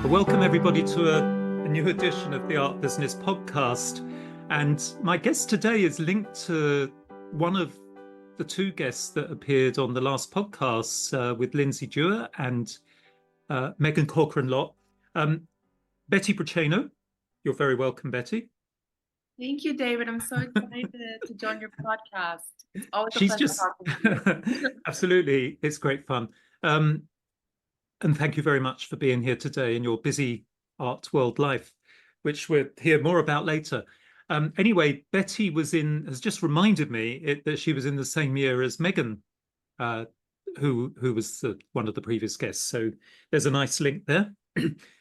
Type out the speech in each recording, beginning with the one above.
Welcome, everybody, to a new edition of the Art Business Podcast. And my guest today is linked to one of the two guests that appeared on the last podcast with Lindsay Dewar and Megan Corcoran-Lott. Betty Briceño, you're very welcome, Betty. Thank you, David. I'm so excited to join your podcast. It's always a She's pleasure just talking to you. absolutely, it's great fun. And thank you very much for being here today in your busy art world life, which we'll hear more about later. Anyway, Betty has just reminded me that she was in the same year as Megan, who was one of the previous guests. So there's a nice link there.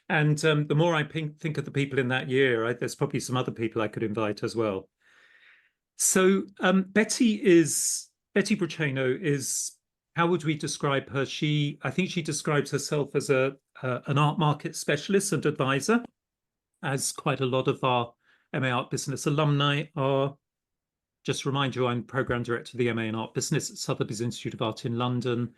And the more I think of the people in that year, there's probably some other people I could invite as well. So Betty Briceño is, how would we describe her? I think she describes herself as an art market specialist and advisor, as quite a lot of our MA Art Business alumni are. Just remind you, I'm program director of the MA in Art Business at Sotheby's Institute of Art in London.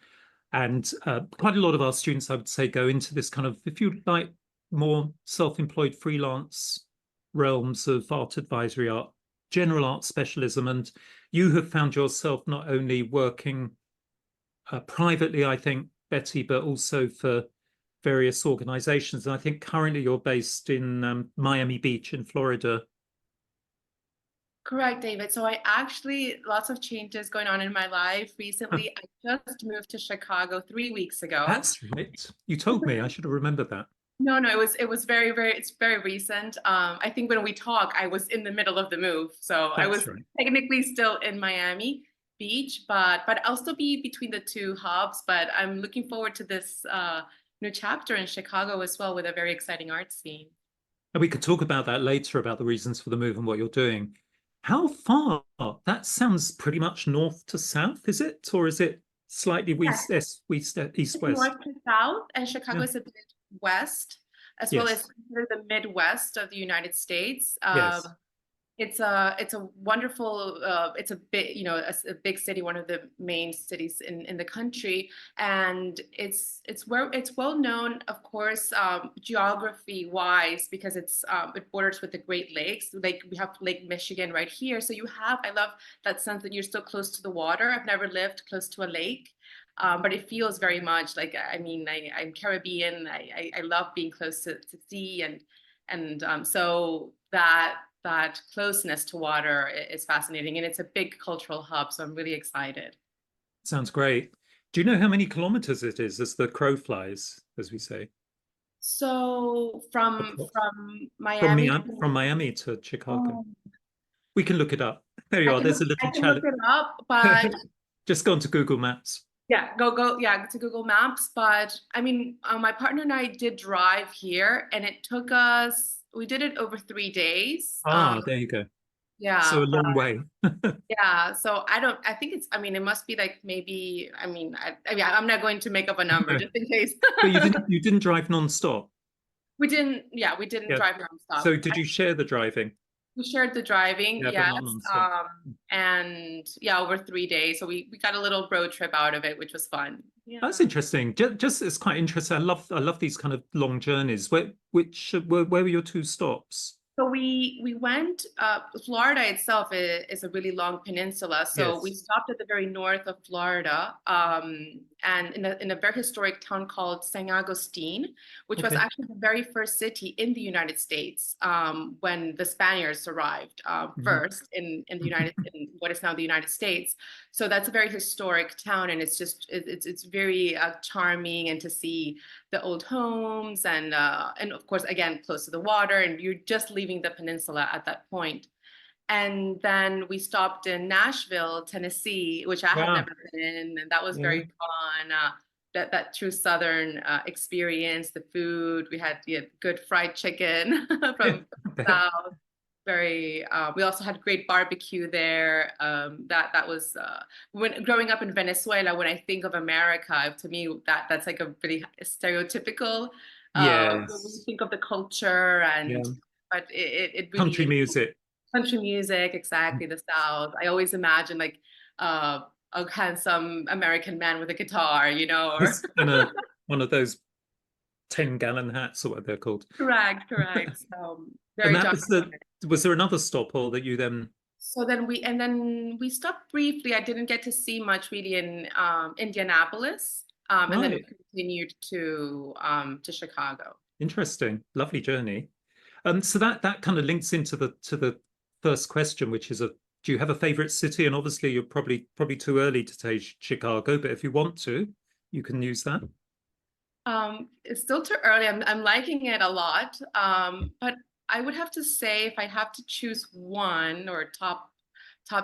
And quite a lot of our students, I would say, go into this kind of, if you like, more self-employed freelance realms of art advisory, art, general art specialism. And you have found yourself not only working privately, I think, Betty, but also for various organizations. And I think currently you're based in Miami Beach in Florida. Correct, David. So lots of changes going on in my life. Recently, I just moved to Chicago 3 weeks ago. That's right. You told me. I should have remembered that. No, it's very recent. I think when we talk, I was in the middle of the move. So I was technically still in Miami Beach, but I'll still be between the two hubs. But I'm looking forward to this new chapter in Chicago as well, with a very exciting art scene. And we could talk about that later, about the reasons for the move and what you're doing. How far? That sounds pretty much north to south, is it? Or is it slightly east west? North to south, and Chicago is a bit west, as well as the Midwest of the United States. Yes. It's a wonderful, it's a big, a big city, one of the main cities in the country, and it's well known, of course, geography wise, because it borders with the Great Lakes. Like, we have Lake Michigan right here, so I love that sense that you're still close to the water. I've never lived close to a lake, but it feels very much like, I'm Caribbean. I love being close to sea, and so that closeness to water is fascinating, and it's a big cultural hub. So I'm really excited. Sounds great. Do you know how many kilometers it is as the crow flies, as we say? So from Miami to Chicago. We can look it up. There you are. There's a little challenge. Look it up, but just go onto Google Maps. Yeah, go to Google Maps. But I mean, my partner and I did drive here, and it took us. We did it over 3 days. There you go. Yeah. So a long way. Yeah. So I think it must be like maybe, I'm not going to make up a number just in case. But you didn't drive nonstop? We didn't drive nonstop. So did you share the driving? We shared the driving, yes. And over 3 days. So we got a little road trip out of it, which was fun. Yeah. That's interesting. Just it's quite interesting. I love these kind of long journeys. Where were your two stops? So we went, Florida itself is a really long peninsula. So we stopped at the very north of Florida, and in a very historic town called San Agustin, which was actually the very first city in the United States when the Spaniards arrived first in what is now the United States. So that's a very historic town, and it's very charming, and to see the old homes, and of course, again, close to the water, and you're just leaving the peninsula at that point. And then we stopped in Nashville, Tennessee, which I had never been in, and that was very fun. That true Southern experience, the food. We had good fried chicken from the South. We also had great barbecue there. That was when growing up in Venezuela. When I think of America, to me that's like a really stereotypical. When we think of the culture, but it really country music. Country music, exactly. The South. I always imagine like a handsome American man with a guitar, or and one of those 10-gallon hats or what they're called. Correct, correct. And Very that John. was there another stop or that you then? So then we stopped briefly. I didn't get to see much really in Indianapolis, and then we Right. continued to Chicago. Interesting. Lovely journey. So that kind of links into the first question, which is do you have a favorite city? And obviously you're probably too early to take Chicago, but if you want to, you can use that. It's still too early. I'm liking it a lot. But I would have to say if I have to choose one or top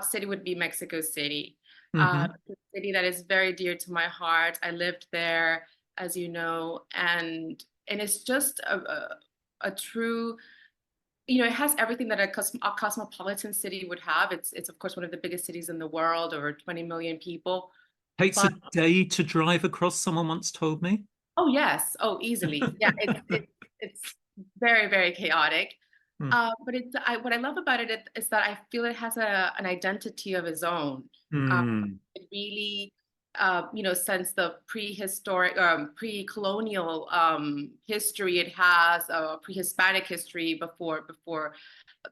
city would be Mexico City. Mm-hmm. It's a city that is very dear to my heart. I lived there, as you know, and it's just a true, it has everything that a cosmopolitan city would have. It's of course one of the biggest cities in the world, over 20 million people. Takes But a day to drive across, someone once told me. oh yes, oh easily. Yeah, it's very, very chaotic. Mm. But what I love about it is that I feel it has an identity of its own. Mm. It really, since the prehistoric, pre-colonial history it has, pre-Hispanic history before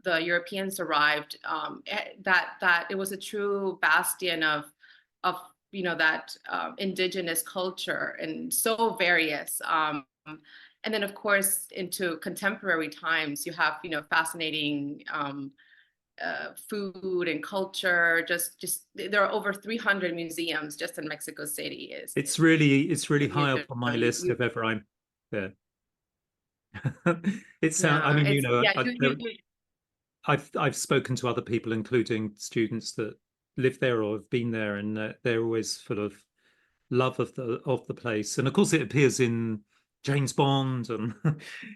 the Europeans arrived. That it was a true bastion of that indigenous culture, and so various. And then of course into contemporary times you have fascinating food and culture. Just there are over 300 museums just in Mexico City. It's really high up on my list You, if ever I'm there. It sounds, I yeah, mean, it's yeah I've spoken to other people, including students that live there or have been there, and they're always full of love of the place. And of course, it appears in James Bond, and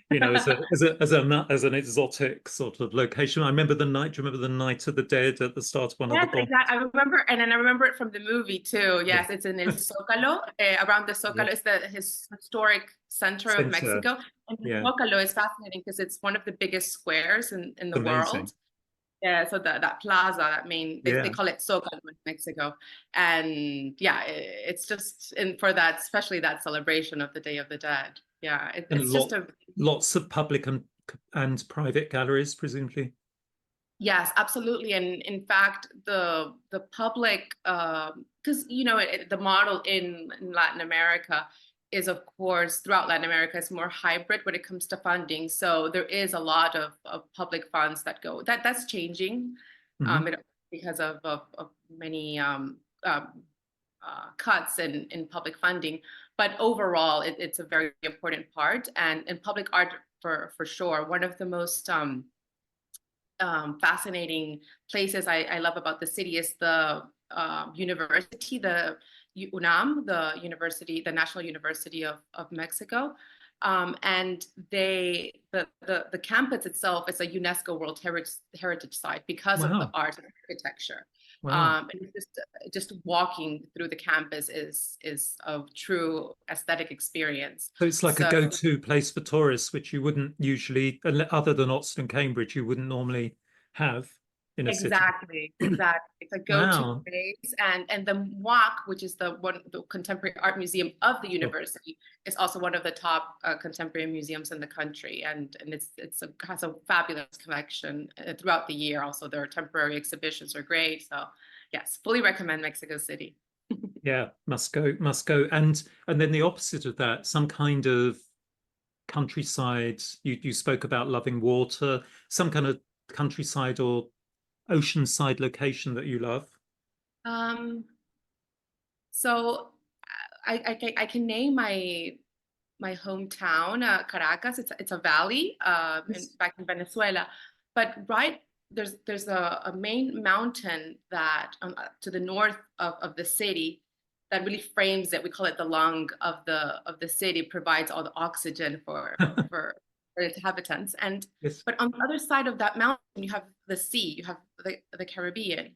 as an exotic sort of location. I remember the night. Do you remember the Night of the Dead at the start of one of the Yes, Bonds? exactly. I remember, and then I remember it from the movie too. Yeah, Yes, it's in El Zócalo, around the yeah. Zócalo. It's the historic center of Center. Mexico. And the Yeah, Zócalo is fascinating because it's one of the biggest squares in the amazing. world. Yeah, so that plaza, that main, they Yeah, call it Zócalo in Mexico. And yeah, it's just, and for that, especially that celebration of the Day of the Dead. Yeah, and it's just lots of public and private galleries, presumably. yes, absolutely. And in fact, the public, because the model in Latin America is, of course, throughout Latin America, is more hybrid when it comes to funding. So there is a lot of public funds that go. That's changing, Mm-hmm. because of many cuts in public funding. But overall, it's a very important part, and public art for sure. One of the most fascinating places I love about the city is the university, the UNAM, the National University of Mexico. And the campus itself is a UNESCO World Heritage Site because of the Wow, art and architecture. wow. And just walking through the campus is a true aesthetic experience. So it's like a So go-to place for tourists, which you wouldn't usually, other than Oxford and Cambridge, you wouldn't normally have in a city. exactly, exactly. It's a go-to Wow. place, and the MUAC, which is the Contemporary Art Museum of the Sure. university, is also one of the top contemporary museums in the country, and has a fabulous collection throughout the year. Also, their temporary exhibitions are great. So, yes, fully recommend Mexico City. Yeah, must go, must go. And then the opposite of that, some kind of countryside. You spoke about loving water, some kind of countryside or oceanside location that you love. Um, so I can name my hometown, Caracas. It's a valley, Yes. back in Venezuela, but right there's a main mountain that to the north of the city that really frames it. We call it the lung of the city. Provides all the oxygen for its inhabitants. And Yes. but on the other side of that mountain, you have the sea. You have the Caribbean.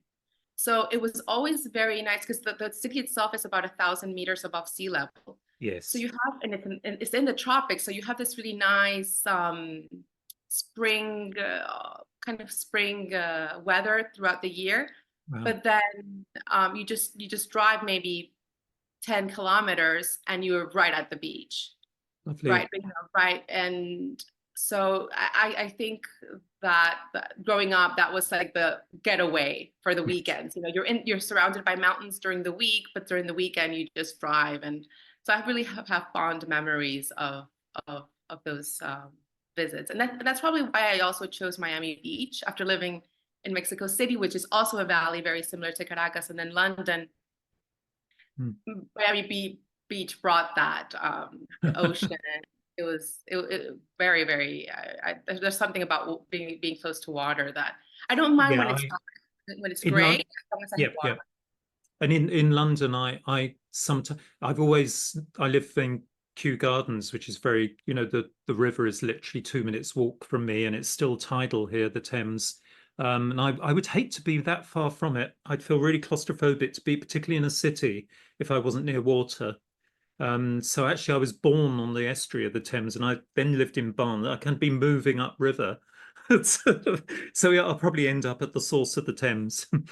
So it was always very nice because the city itself is about 1,000 meters above sea level. So Yes. you have, and it's in the tropics. So you have this really nice spring, kind of spring weather throughout the year. Wow. But then you just drive maybe 10 kilometers and you're right at the beach. Lovely. right. And so I think that growing up, that was like the getaway for the Yes. weekends. You're surrounded by mountains during the week, but during the weekend you just drive. And so I really have fond memories of those visits. And that's probably why I also chose Miami Beach after living in Mexico City, which is also a valley very similar to Caracas, and then London. Mm. Miami Beach brought that, the ocean. It very, very. There's something about being close to water that I don't mind Yeah, when it's in gray, London. as long as I have Yeah, water. yeah. And in London, I sometimes I live in Kew Gardens, which is very, the river is literally 2 minutes walk from me, and it's still tidal here, the Thames. And I would hate to be that far from it. I'd feel really claustrophobic to be, particularly in a city, if I wasn't near water. So actually, I was born on the estuary of the Thames, and I then lived in Barnes. I can be moving upriver. So yeah, I'll probably end up at the source of the Thames That's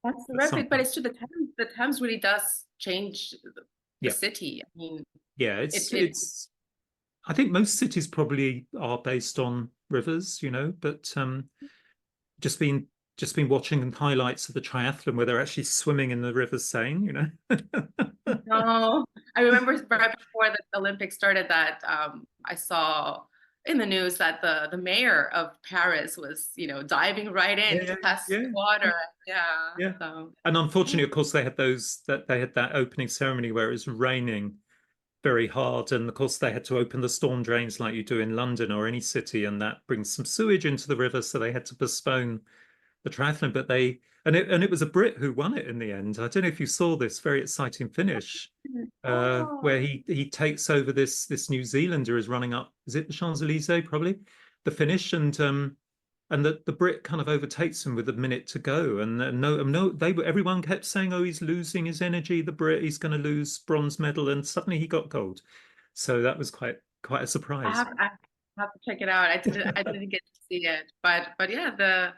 at some terrific, but point. it's true. The Thames really does change the Yeah, city. I mean, yeah. it I think most cities probably are based on rivers, but just been just been watching highlights of the triathlon where they're actually swimming in the River Seine. No, I remember right before the Olympics started that I saw in the news that the mayor of Paris was, diving right in Yeah, to test yeah, the water. yeah, Yeah. yeah. So And yeah. unfortunately, of course, they had that opening ceremony where it was raining very hard, and of course they had to open the storm drains like you do in London or any city, and that brings some sewage into the river, so they had to postpone the triathlon. But it was a Brit who won it in the end. I don't know if you saw this very exciting finish, Oh, where he takes over this New Zealander is running up. Is it the Champs-Elysees? Probably the finish, and the Brit kind of overtakes him with a minute to go. And no, everyone kept saying, "Oh, he's losing his energy. The Brit, he's going to lose bronze medal," and suddenly he got gold. So that was quite a surprise. I have to check it out. I didn't get to see it, but yeah,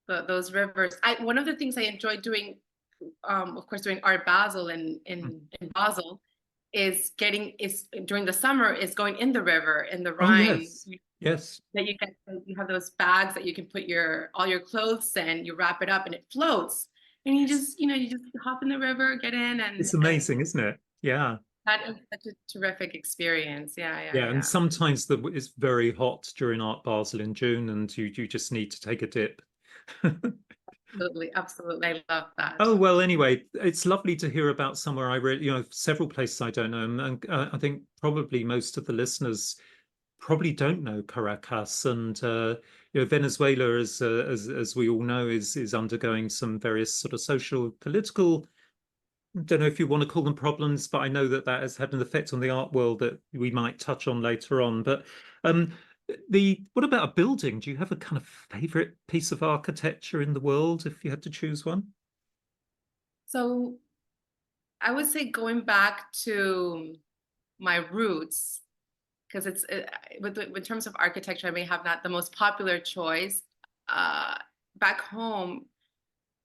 those rivers. One of the things I enjoyed doing, of course, doing Art Basel in Basel, is during the summer is going in the river in the Oh Rhine. yes, yes. That you have those bags that you can put all your clothes in. You wrap it up and it floats, and you just hop in the river, get in, It's and amazing, isn't it? Yeah. that is such a terrific experience. Yeah, yeah, Yeah, and yeah. sometimes it's very hot during Art Basel in June, and you just need to take a dip. Absolutely, absolutely. I love that. Oh, well, anyway, it's lovely to hear about somewhere I really, several places I don't know. And I think probably most of the listeners probably don't know Caracas. And Venezuela, as we all know, is undergoing some various sort of social, political, don't know if you want to call them problems, but I know that has had an effect on the art world that we might touch on later on. But um, what about a building? Do you have a kind of favorite piece of architecture in the world if you had to choose one? So I would say going back to my roots, because in terms of architecture, I may have not the most popular choice. Uh, Back home,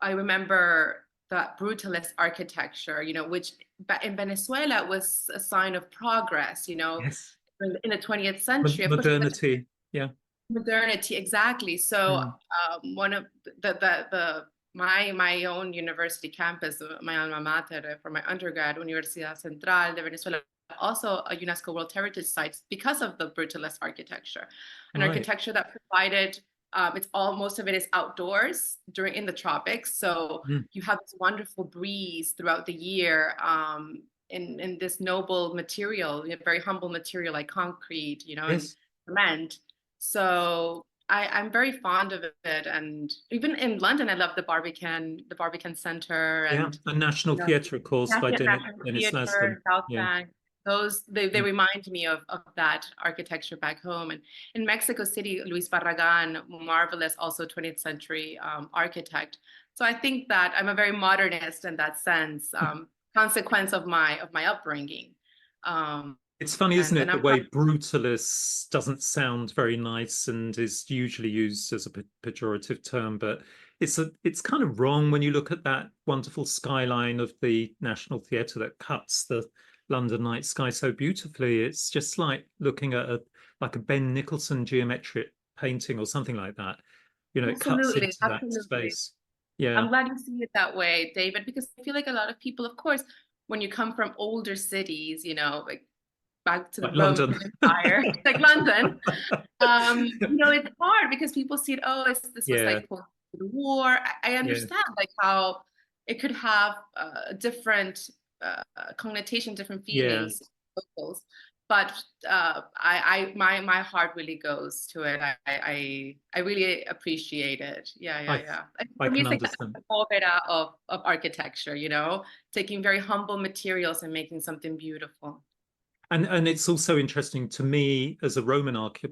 I remember the brutalist architecture, which in Venezuela was a sign of progress, Yes. in the 20th century. Of course, Modernity. Yeah. modernity, exactly. So Mm. one of the my own university campus, my alma mater for my undergrad, Universidad Central de Venezuela, also a UNESCO World Heritage Site because of the brutalist architecture, an Right. architecture that provided. Most of it is outdoors in the tropics, so Mm. you have this wonderful breeze throughout the year. In this noble material, very humble material like concrete, and Yes. cement. So I'm very fond of it, and even in London, I love the Barbican Centre, Yeah. and The National you know, Theatre, of course, by National Dennis Lasdom. Theatre, South Yeah. Bank. Those they Mm. remind me of that architecture back home. And in Mexico City, Luis Barragan, marvelous, also 20th century architect. So I think that I'm a very modernist in that sense, consequence of my upbringing. Um, It's funny, isn't and it, the I'm way brutalist doesn't sound very nice and is usually used as a pejorative term, but it's kind of wrong when you look at that wonderful skyline of the National Theatre that cuts London night sky so beautifully. It's just like looking at a Ben Nicholson geometric painting or something like that. You know, it cuts Absolutely, into that absolutely. space. Yeah, I'm glad you see it that way, David, because I feel like a lot of people, of course, when you come from older cities, like back to the like Roman London. Empire, like London, it's hard because people see it, oh, this was Yeah, like post the war. I yeah, understand like how it could have a different connotation, different yeah. feelings, locals. But my heart really goes to it. I really appreciate it. Yeah, yeah, I yeah. I For me, can it's like understand. the opera of architecture, taking very humble materials and making something beautiful. And it's also interesting to me as a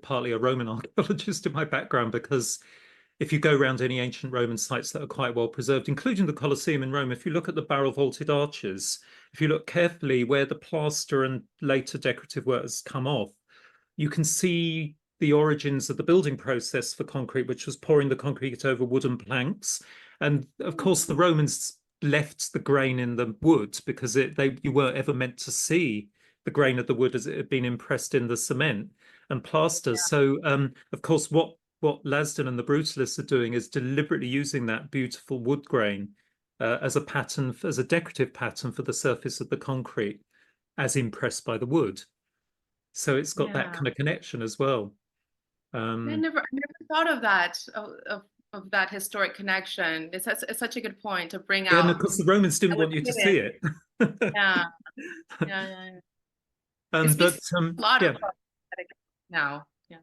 partly a Roman archaeologist in my background, because if you go around any ancient Roman sites that are quite well preserved, including the Colosseum in Rome, if you look at the barrel vaulted arches, if you look carefully where the plaster and later decorative work has come off, you can see the origins of the building process for concrete, which was pouring the concrete over wooden planks. And of course, the Romans left the grain in the wood because you weren't ever meant to see the grain of the wood as it had been impressed in the cement and plaster. So, of course, what Lasden and the Brutalists are doing is deliberately using that beautiful wood grain as a pattern, as a decorative pattern for the surface of the concrete, as impressed by the wood. So it's got that Yeah. kind of connection as well. Um, I never thought of that, of that historic connection. It's such a good point to bring yeah, and out. of course the Romans didn't I was want you to see hidden. it. Yeah, yeah, yeah, yeah. It speaks But a lot of yeah, now. Yeah.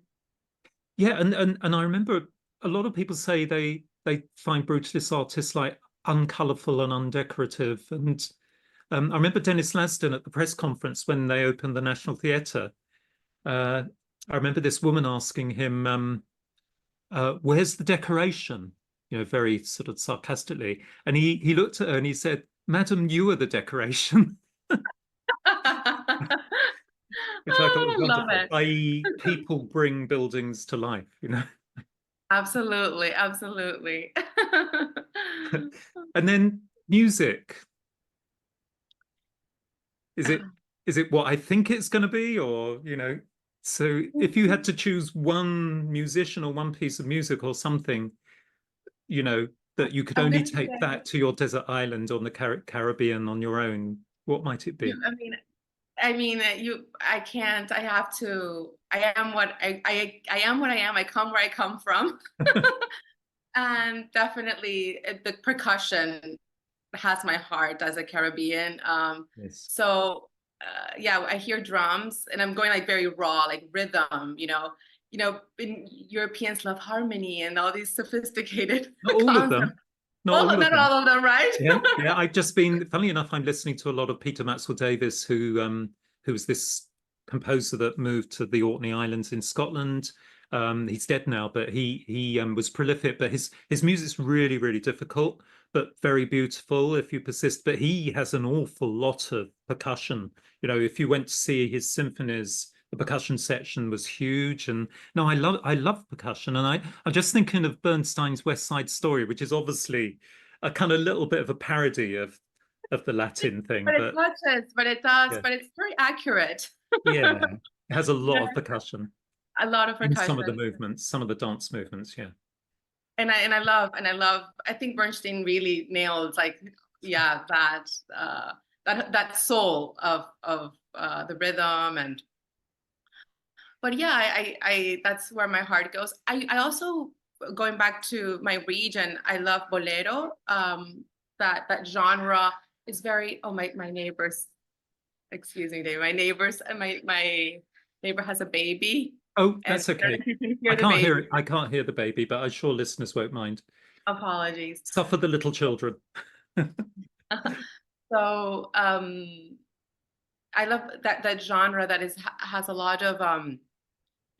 yeah, and I remember a lot of people say they find brutalist artists like uncolourful and undecorative. And I remember Dennis Lasden at the press conference when they opened the National Theatre. Uh, I remember this woman asking him, "Where's the decoration?" You know, very sort of sarcastically. And he looked at her and he said, "Madam, you are the decoration," which I thought was Oh, love wonderful. it. I.e., people bring buildings to life, you know. Absolutely, absolutely. And then music. Is it is it what I think it's going to be, or you know? So if you had to choose one musician or one piece of music or something, you know, that you could I'm only gonna take say, that to your desert island on the Caribbean on your own, what might it be? I can't. I have to. I am what I am. I come where I come from, and definitely the percussion has my heart as a Caribbean. Yes. So yeah, I hear drums and I'm going like very raw, like rhythm, Europeans love harmony and all these sophisticated Not all of concepts. them. Not Well, all of not them. all of them, right? Yeah, yeah. I've just been, funnily enough, I'm listening to a lot of Peter Maxwell Davies, who was this composer that moved to the Orkney Islands in Scotland. He's dead now, but he was prolific. But his music's really, really difficult, but very beautiful if you persist. But he has an awful lot of percussion. You know, if you went to see his symphonies, the percussion section was huge. And no, I love percussion. And I'm just thinking of Bernstein's West Side Story, which is obviously a kind of little bit of a parody of the Latin thing, But it but touches, but it does, yeah, but it's very accurate. yeah, it has a lot of Yeah, percussion a lot of in some of the percussion. movements, some of the dance movements. Yeah, And I love I think Bernstein really nails like yeah that soul of the rhythm. And but yeah, I that's where my heart goes. I also, going back to my region, I love bolero. That genre is very, oh, my neighbors, excuse me, Dave, my neighbors, and my neighbor has a baby, oh, and that's I don't know okay. if you can I hear the can't hear baby. it. I can't hear the baby, but I'm sure listeners won't mind. Apologies. Suffer the little children. So I love that genre that has a lot of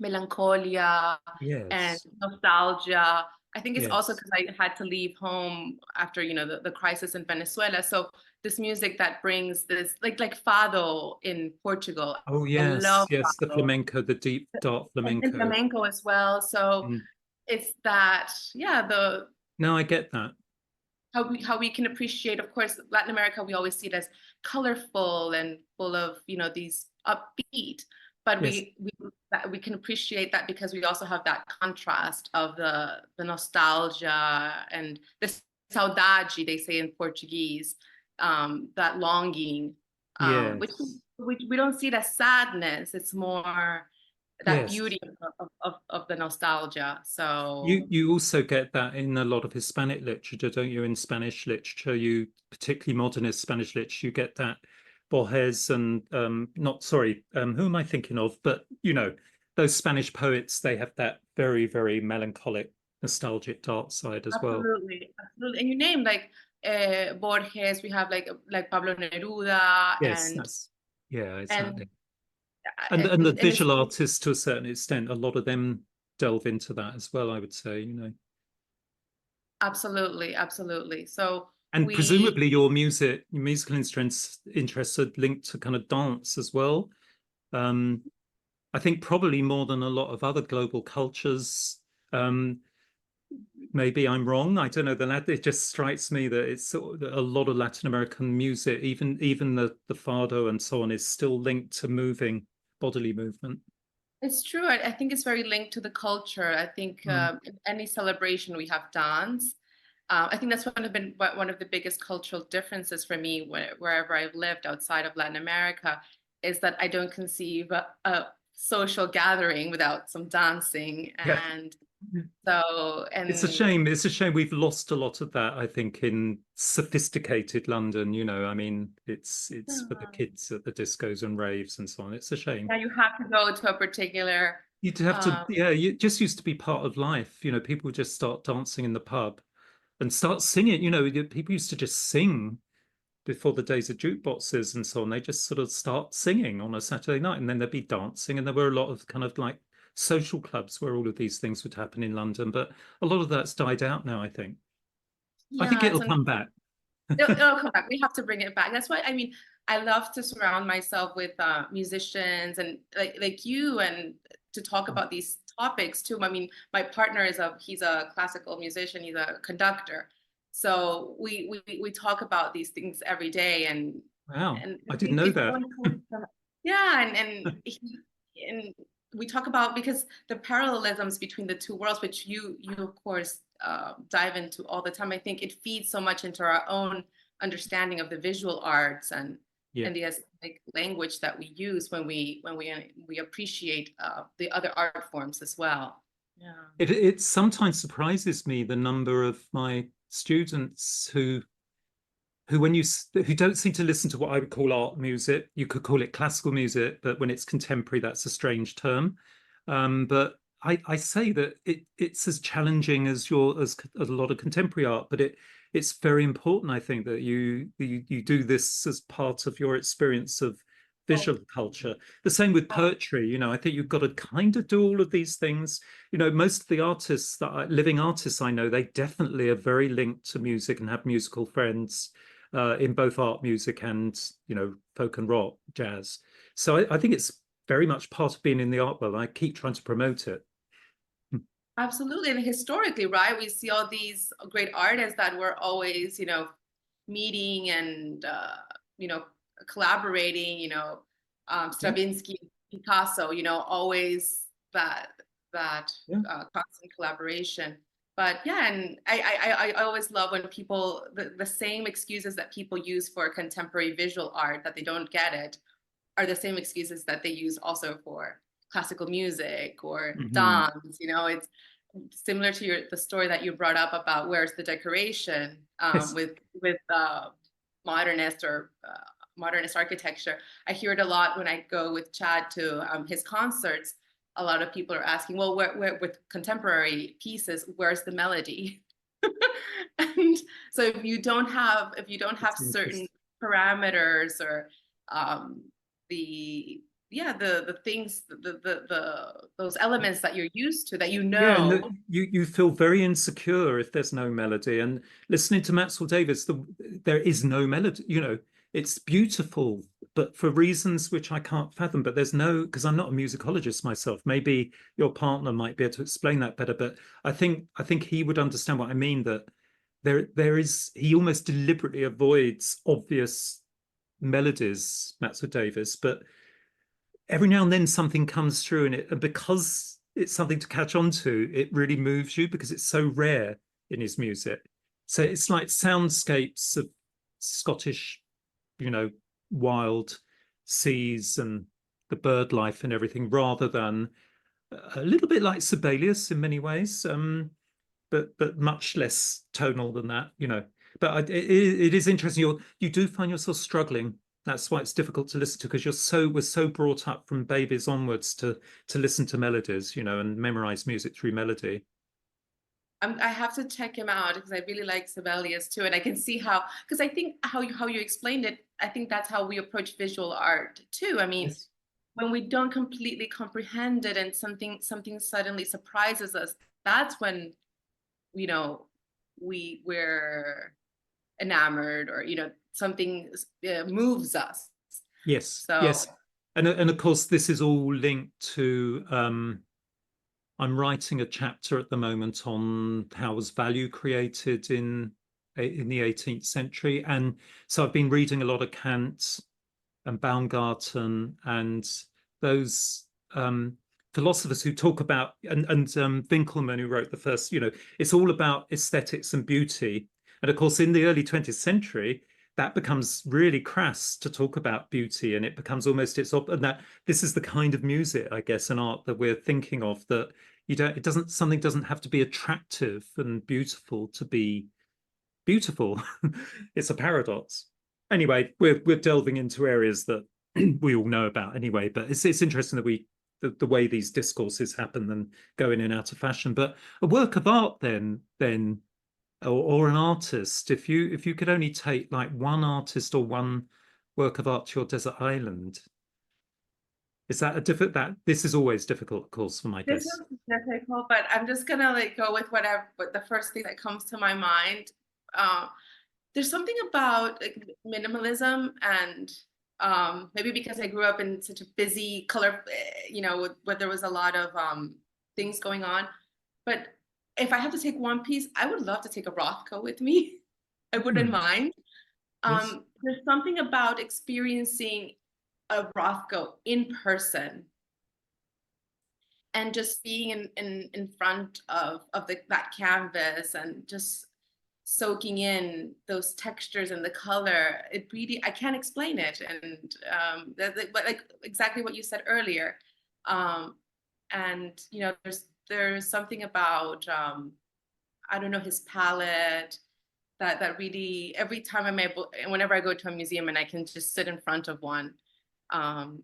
melancholia and Yes, nostalgia. I think it's also yes. because I had to leave home after, the crisis in Venezuela. So this music that brings this, like fado in Portugal. Oh, I yes, love yes. The fado flamenco, the deep, dark and flamenco. flamenco as well. So Mm. it's that, yeah, the No, I get that. how we can appreciate, of course, Latin America, we always see it as colorful and full of, you know, these upbeat, but Yes. we can appreciate that because we also have that contrast of the nostalgia and the saudade, they say in Portuguese, that longing, which Yes. we don't see it as sadness. It's more that Yes. beauty of the nostalgia. You So you also get that in a lot of Hispanic literature, don't you? In Spanish literature, you particularly modernist Spanish literature, you get that Borges and not sorry, who am I thinking of? But you know, those Spanish poets, they have that very, very melancholic, nostalgic dark side as well. absolutely, absolutely. And you name like Borges, we have like Pablo Neruda Yes, that's yeah, and exactly. And the and it's visual artists to a certain extent, a lot of them delve into that as well, I would say, you know. absolutely, absolutely. So And we presumably your musical interests are linked to kind of dance as well. Um, I think probably more than a lot of other global cultures. Um, maybe I'm wrong. I don't know. It just strikes me that it's sort of, a lot of Latin American music, even the fado and so on, is still linked to moving bodily movement. It's true. I think it's very linked to the culture. I think Mm. in any celebration we have dance. I think that's one of the biggest cultural differences for me wherever I've lived outside of Latin America is that I don't conceive a social gathering without some dancing. Yeah. And so, It's a and shame. It's a shame we've lost a lot of that, I think, in sophisticated London. You know, I mean, it's for the kids at the discos and raves and so on. It's a shame. yeah, you have to go to a particular, You'd have to, um, yeah, it just used to be part of life. You know, people just start dancing in the pub and start singing. You know, people used to just sing before the days of jukeboxes and so on. They just sort of start singing on a Saturday night and then there'd be dancing. And there were a lot of kind of like social clubs where all of these things would happen in London. But a lot of that's died out now, I think. I think yeah, it'll come back. it'll come back. We have to bring it back. That's why I mean, I love to surround myself with musicians and like you and to talk about these topics too. I mean, my partner he's a classical musician, he's a conductor. So we talk about these things every day Wow, and I I didn't think know it's so that. important. Yeah, and we talk about because the parallelisms between the two worlds, which you of course dive into all the time. I think it feeds so much into our own understanding of the visual arts Yeah. and the aesthetic language that we use when we appreciate the other art forms as well. Yeah. It sometimes surprises me the number of my students who when you who don't seem to listen to what I would call art music. You could call it classical music, but when it's contemporary, that's a strange term. But I say that it's as challenging as a lot of contemporary art, but it's very important, I think, that you do this as part of your experience of Oh, visual culture. The same with poetry. You know, I think you've got to kind of do all of these things. You know, most of the artists living artists I know, they definitely are very linked to music and have musical friends in both art music and folk and rock, jazz. So I think it's very much part of being in the art world. I keep trying to promote it. absolutely. And historically, right, we see all these great artists that were always, meeting and, collaborating, Yeah, Stravinsky, Picasso, always that yeah. constant collaboration. But yeah, and I always love when people, the same excuses that people use for contemporary visual art, that they don't get it, are the same excuses that they use also for classical music or Mhm. dance. It's similar to the story that you brought up about where's the decoration Yes. with modernist or modernist architecture. I hear it a lot when I go with Chad to his concerts. A lot of people are asking, well, where with contemporary pieces, where's the melody? And so if you don't have It's certain interesting. parameters or um, the yeah the things those elements that you're used to that Yeah, and you feel very insecure if there's no melody. And listening to Maxwell Davis, there is no melody. You know, it's beautiful, but for reasons which I can't fathom. But there's no, because I'm not a musicologist myself. Maybe your partner might be able to explain that better. But I think he would understand what I mean. That he almost deliberately avoids obvious melodies, Maxwell Davis, but every now and then something comes through in it, and because it's something to catch on to, it really moves you because it's so rare in his music. So it's like soundscapes of Scottish, wild seas and the bird life and everything, rather than a little bit like Sibelius in many ways, but much less tonal than that. But it is interesting. You do find yourself struggling. That's why it's difficult to listen to, because we're so brought up from babies onwards to listen to melodies, and memorize music through melody. I have to check him out because I really like Sibelius too, and I can see how, because I think how you explained it, I think that's how we approach visual art too. I mean, Yes. when we don't completely comprehend it and something suddenly surprises us, that's when we're enamored, or something moves us. Yes, So yes. And of course, this is all linked to I'm writing a chapter at the moment on how was value created in the 18th century. And so I've been reading a lot of Kant and Baumgarten and those philosophers who talk about, and Winkelmann, who wrote the first, it's all about aesthetics and beauty. And of course, in the early 20th century, that becomes really crass to talk about beauty, and it becomes almost and that this is the kind of music, I guess, and art that we're thinking of, that something doesn't have to be attractive and beautiful to be beautiful. It's a paradox. Anyway, we're delving into areas that we all know about anyway, but it's interesting that the way these discourses happen and go in and out of fashion. But a work of art then or an artist, if you could only take like one artist or one work of art to your desert island, is that this is always difficult, of course, for my this guests. is difficult, but I'm just gonna go with what the first thing that comes to my mind. There's something about like minimalism, and maybe because I grew up in such a busy color, where there was a lot of things going on. But if I have to take one piece, I would love to take a Rothko with me. I wouldn't mind. Yes. There's something about experiencing a Rothko in person and just being in front of that canvas and just soaking in those textures and the color. It really, I can't explain it. And but like exactly what you said earlier. And there's something about I don't know, his palette that really, every time whenever I go to a museum and I can just sit in front of one, I'm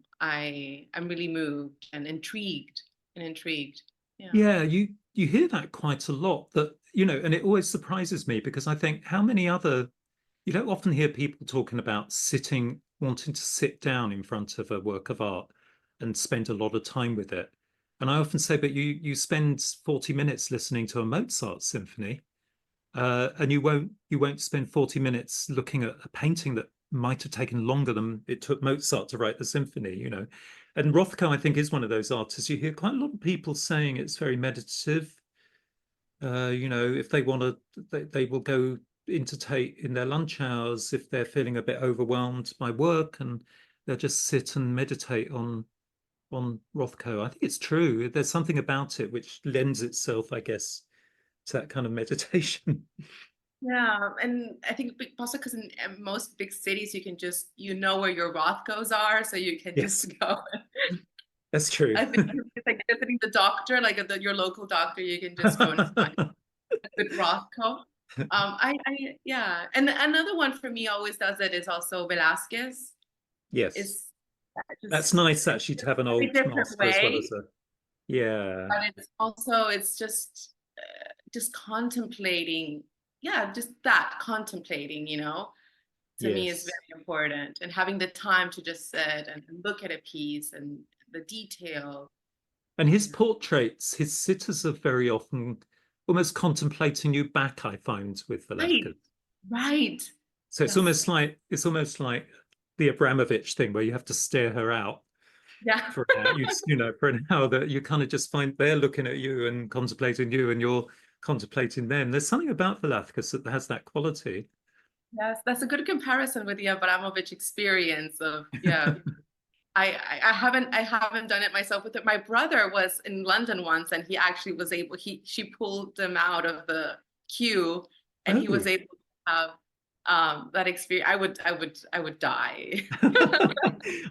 really moved and intrigued. Yeah. Yeah, you hear that quite a lot, that, and it always surprises me because I think how many other, you don't often hear people talking about wanting to sit down in front of a work of art and spend a lot of time with it. And I often say, but you spend 40 minutes listening to a Mozart symphony, and you won't spend 40 minutes looking at a painting that might have taken longer than it took Mozart to write the symphony. And Rothko, I think, is one of those artists. You hear quite a lot of people saying it's very meditative. If they want to, they will go into Tate in their lunch hours if they're feeling a bit overwhelmed by work, and they'll just sit and meditate on Rothko. I think it's true. There's something about it which lends itself, I guess, to that kind of meditation. Yeah, and I think also because in most big cities, you can just where your Rothkos are, so you can Yes, just go. that's true. I think it's like visiting the doctor, like your local doctor. You can just go and find a good Rothko. Yeah, and another one for me always does it is also Velasquez. Yes, Is that's just nice actually to have an a very old different master as well as way, a, yeah. but it's just contemplating. Yeah, just that contemplating. To me is Yes. very important, and having the time to just sit and look at a piece and the detail. And his portraits, his sitters are very often almost contemplating you back, I find, with Right, Velasquez. right. So Yes. it's almost like the Abramovich thing where you have to stare her out Yeah. for an hour. For an hour, that you kind of just find they're looking at you and contemplating you, and you're contemplating them. There's something about Velasquez that has that quality. Yes, that's a good comparison with the Abramovich experience of, yeah. I haven't done it myself with it. My brother was in London once, and he actually was able. She pulled him out of the queue, and he was Oh. able to have that experience. I would die.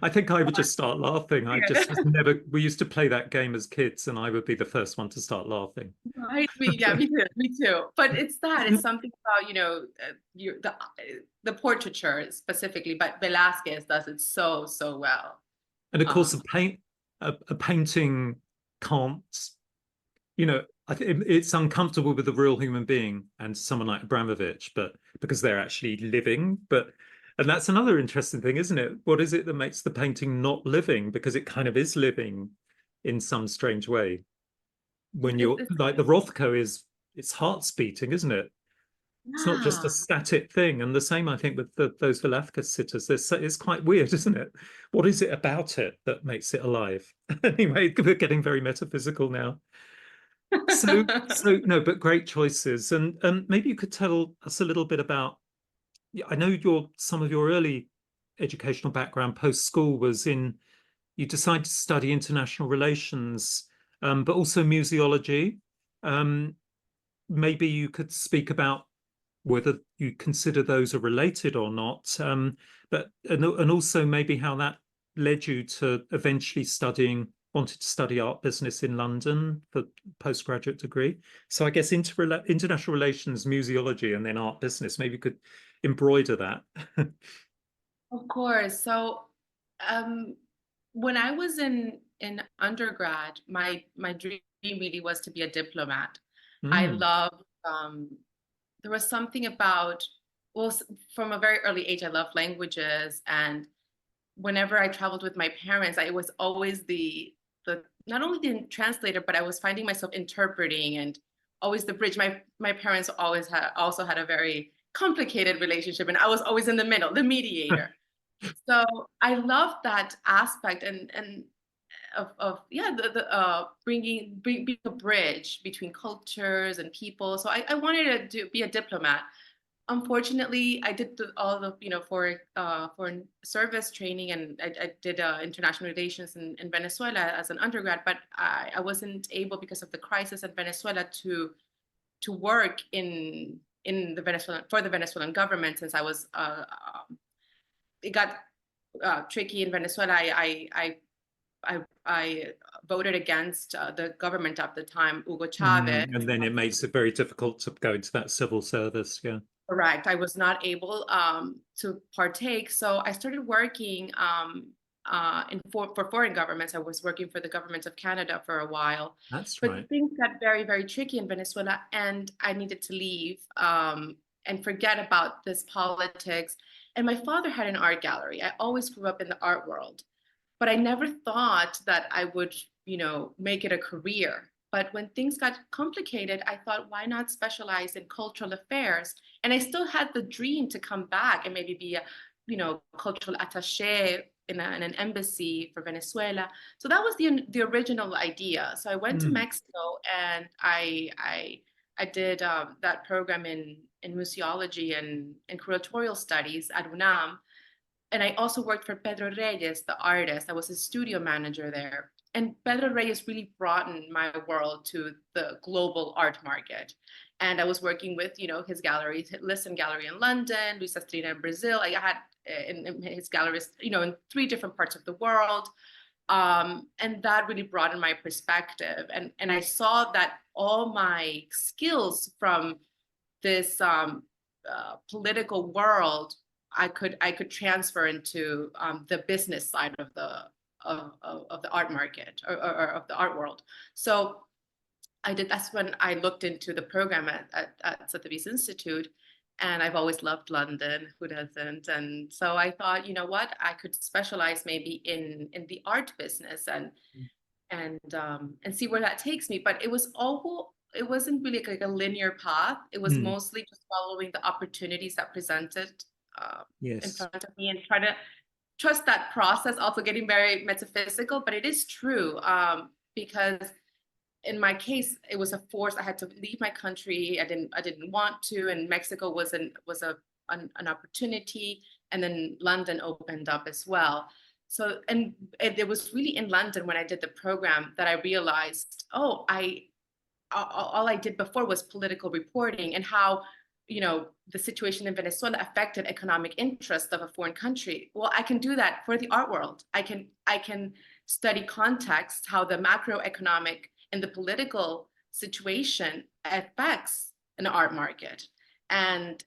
I think I would just start laughing. I just was never, we used to play that game as kids, and I would be the first one to start laughing. Right? Yeah, me too. Me too. But it's something about the portraiture specifically, but Velasquez does it so well. And of course, Um, a painting can't, I think it's uncomfortable with a real human being and someone like Abramovich, but because they're actually living. And that's another interesting thing, isn't it? What is it that makes the painting not living? Because it kind of is living in some strange way. When it's, you're it's like the Rothko it's heart's beating, isn't it? It's not just a yeah. static thing. And the same, I think, with those Velasquez sitters. It's quite weird, isn't it? What is it about it that makes it alive? Anyway, we're getting very metaphysical now. So no, but great choices. And maybe you could tell us a little bit about, yeah, I know some of your early educational background post school was you decided to study international relations, but also museology. Um, Maybe you could speak about whether you consider those are related or not, and also maybe how that led you to eventually wanted to study art business in London for postgraduate degree. So I guess international relations, museology, and then art business. Maybe you could embroider that. Of course. So, um, when I was in undergrad, my dream really was to be a diplomat. I Mm. love there was something about, well, from a very early age, I love languages, and whenever I traveled with my parents, I was always the not only the translator, but I was finding myself interpreting and always the bridge. My parents also had a very complicated relationship, and I was always in the middle, the mediator. So I love that aspect and of yeah the being a bridge between cultures and people. So I wanted to be a diplomat. Unfortunately, I did all the for service training, and I did international relations in Venezuela as an undergrad, but I wasn't able because of the crisis in Venezuela to work in the Venezuelan for the Venezuelan government since I was it got tricky in Venezuela. I voted against the government at the time, Hugo Chavez. And then it makes it very difficult to go into that civil service. Yeah. Correct. I was not able to partake. So I started working for foreign governments. I was working for the government of Canada for a while. That's But right. things got very tricky in Venezuela, and I needed to leave and forget about this politics. And my father had an art gallery. I always grew up in the art world, but I never thought that I would, make it a career. But when things got complicated, I thought, why not specialize in cultural affairs? And I still had the dream to come back and maybe be a, cultural attaché in an embassy for Venezuela. So that was the original idea. So I went to Mm. Mexico, and I did that program in museology and curatorial studies at UNAM. And I also worked for Pedro Reyes, the artist. I was a studio manager there. And Pedro Reyes really broadened my world to the global art market. And I was working with, his galleries, Listen Gallery in London, Luis Astrina in Brazil. I had in his galleries, in 3 different parts of the world. And that really broadened my perspective. And I saw that all my skills from this political world I could transfer into the business side of the art market or of the art world. So I did. That's when I looked into the program at Sotheby's Institute, and I've always loved London. Who doesn't? And so I thought, you know what, I could specialize maybe in the art business and see where that takes me. But it wasn't really like a linear path. It was Mm. mostly just following the opportunities that presented in Yes. front of me and try to trust that process. Also getting very metaphysical, but it is true because in my case, it was a force. I had to leave my country. I didn't want to, and Mexico was an opportunity, and then London opened up as well. So, and it was really in London when I did the program that I realized, oh, all I did before was political reporting, and how, the situation in Venezuela affected economic interest of a foreign country. Well, I can do that for the art world. I can study context, how the macroeconomic and the political situation affects an art market. And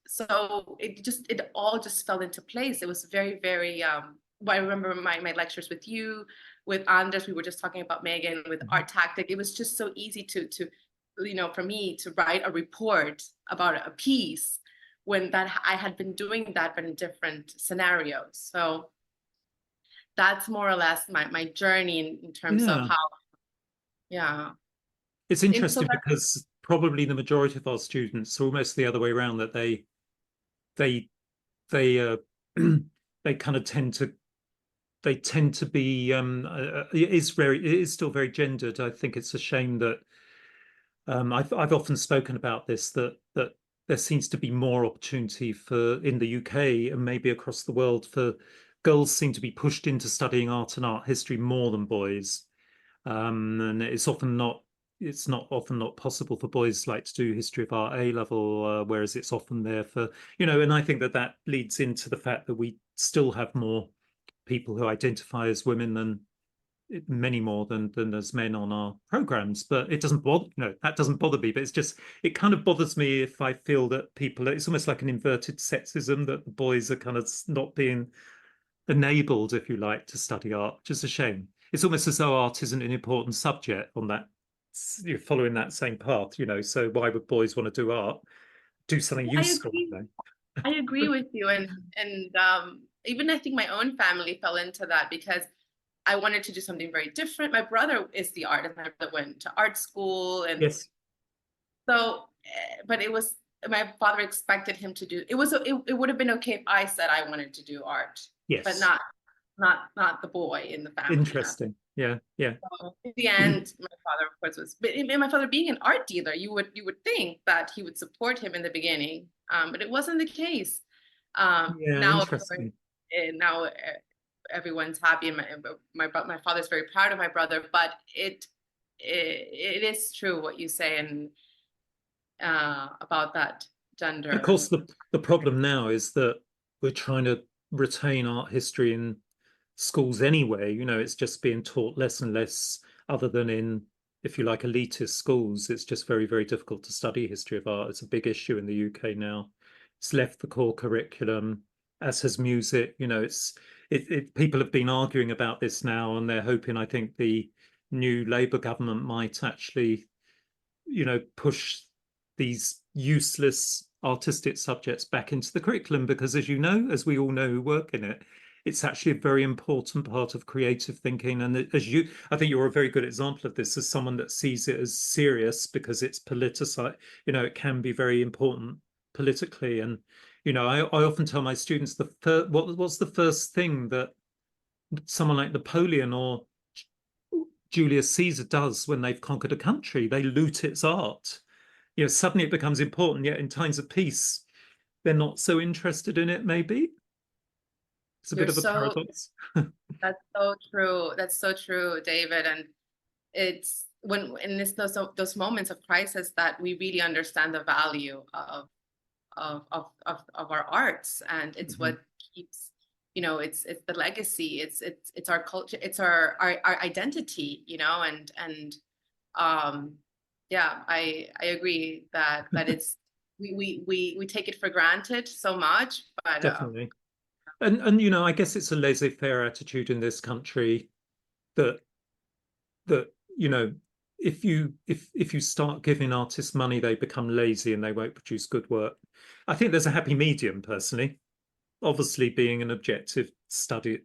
so it all just fell into place. It was very, very I remember my lectures with you, with Anders, we were just talking about Megan, with Art Tactic. It was just so easy to for me to write a report about a piece when that I had been doing that, but in different scenarios. So that's more or less my journey in terms of how, yeah. It's interesting because probably the majority of our students are almost the other way around, that they they kind of tend to be it is still very gendered. I think it's a shame that I've often spoken about this, that there seems to be more opportunity for, in the UK and maybe across the world, for girls seem to be pushed into studying art and art history more than boys. And it's often not possible for boys like to do history of art A level, whereas it's often there for, and I think that leads into the fact that we still have more people who identify as women than many more than as men on our programs. But it doesn't bother, that doesn't bother me, but it kind of bothers me if I feel that it's almost like an inverted sexism, that the boys are kind of not being enabled, if you like, to study art, which is a shame. It's almost as though art isn't an important subject on that, you're following that same path, so why would boys want to do art? Do something useful. I agree with you. And even I think my own family fell into that, because I wanted to do something very different. My brother is the artist. My brother went to art school, and yes. So, but it was, my father expected him to do. It would have been okay if I said I wanted to do art, yes, but not the boy in the family. Interesting. Yeah. So in the end, my father, of course, was. But my father being an art dealer, you would think that he would support him in the beginning, but it wasn't the case. Now, of course, now everyone's happy, and my father's very proud of my brother. But it is true what you say, and about that gender. Of course, the problem now is that we're trying to retain art history in schools anyway. It's just being taught less and less, other than in, if you like, elitist schools. It's just very, very difficult to study history of art. It's a big issue in the UK now. It's left the core curriculum, as has music. People have been arguing about this now, and they're hoping, I think, the new Labour government might actually, push these useless artistic subjects back into the curriculum, because, as we all know who work in it, it's actually a very important part of creative thinking. And I think you're a very good example of this, as someone that sees it as serious because it's politicized. It can be very important politically. And I often tell my students, what's the first thing that someone like Napoleon or Julius Caesar does when they've conquered a country? They loot its art. Suddenly it becomes important, yet in times of peace, they're not so interested in it, maybe. It's a bit of a paradox. That's so true. That's so true, David. And it's when in those moments of crisis that we really understand the value of our arts, and it's what keeps, it's the legacy, it's our culture, it's our identity, and yeah, I agree that it's we take it for granted so much, but definitely. And I guess it's a laissez-faire attitude in this country that if you start giving artists money, they become lazy and they won't produce good work. I think there's a happy medium, personally. Obviously, being an objective studier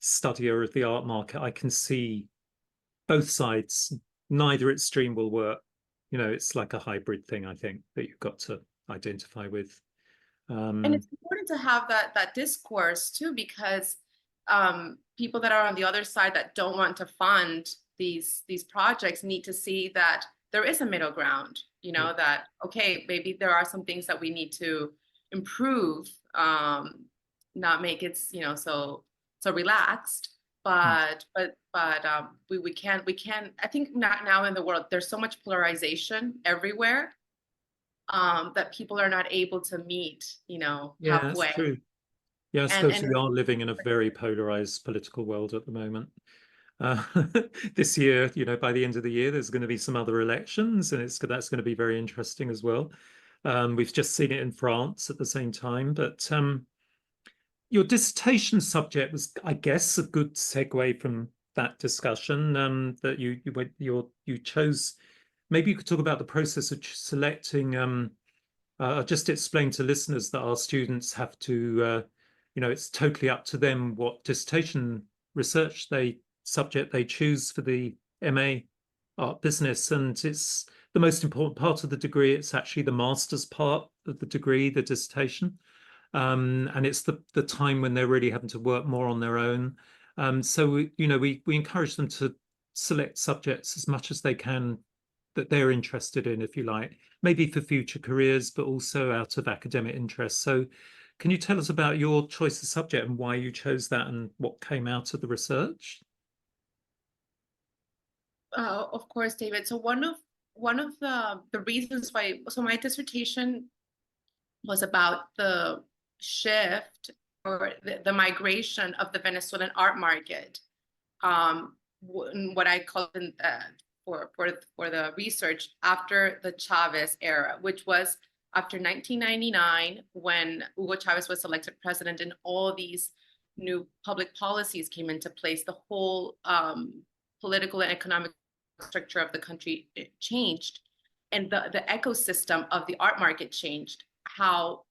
of the art market, I can see both sides. Neither extreme will work. It's like a hybrid thing, I think, that you've got to identify with. And it's important to have that discourse too, because people that are on the other side that don't want to fund these projects need to see that there is a middle ground, you know, Yeah. that, okay, maybe there are some things that we need to improve, not make it, you know, so relaxed, Mm. but we can, I think not now in the world, there's so much polarization everywhere, that people are not able to meet, you know, Yeah, that's halfway. true. Yeah, I suppose we are living in a very polarized political world at the moment. Uh, this year, you know, by the end of the year, there's going to be some other elections, and that's going to be very interesting as well. We've just seen it in France at the same time. But your dissertation subject was, I guess, a good segue from that discussion. That you chose. Maybe you could talk about the process of selecting. I'll just explain to listeners that our students have to, you know, it's totally up to them what dissertation research subject they choose for the MA art business. And it's the most important part of the degree. It's actually the master's part of the degree, the dissertation. And it's the time when they're really having to work more on their own. So we encourage them to select subjects as much as they can that they're interested in, if you like, maybe for future careers, but also out of academic interest. So can you tell us about your choice of subject and why you chose that and what came out of the research? Of course, David. So one of the reasons why, so my dissertation was about the shift or the migration of the Venezuelan art market. What I call for the research after the Chavez era, which was after 1999, when Hugo Chavez was elected president and all these new public policies came into place. The whole political and economic structure of the country changed, and the ecosystem of the art market changed. How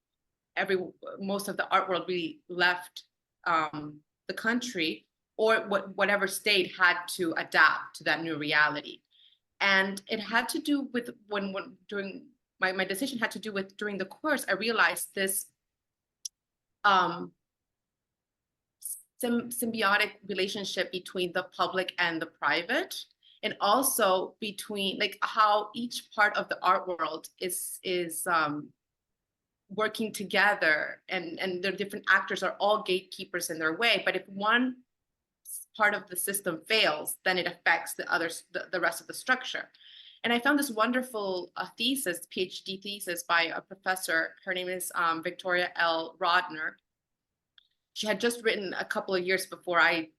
most of the art world really left the country, or whatever state had to adapt to that new reality. And it had to do with when during my decision had to do with, during the course, I realized this symbiotic relationship between the public and the private, and also between like how each part of the art world is working together, and the different actors are all gatekeepers in their way. But if one part of the system fails, then it affects the rest of the structure. And I found this wonderful thesis, PhD thesis, by a professor. Her name is Victoria L. Rodner. She had just written a couple of years before I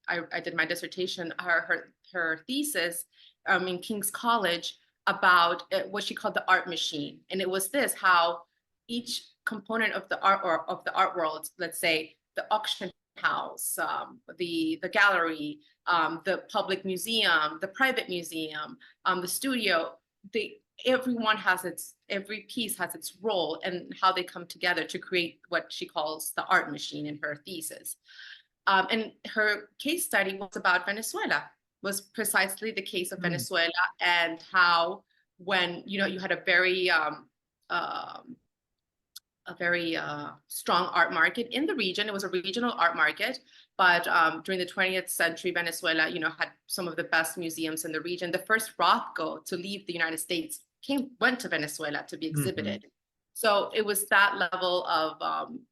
did my dissertation, her thesis in King's College about what she called the art machine. And it was this: how each component of the art, or of the art world, let's say the auction house, the gallery, the public museum, the private museum, the studio, every piece has its role, and how they come together to create what she calls the art machine in her thesis. And her case study was about Venezuela, was precisely the case of Venezuela, and how when you had a very strong art market in the region. It was a regional art market, but during the 20th century, Venezuela, had some of the best museums in the region. The first Rothko to leave the United States went to Venezuela to be exhibited. So it was that level of,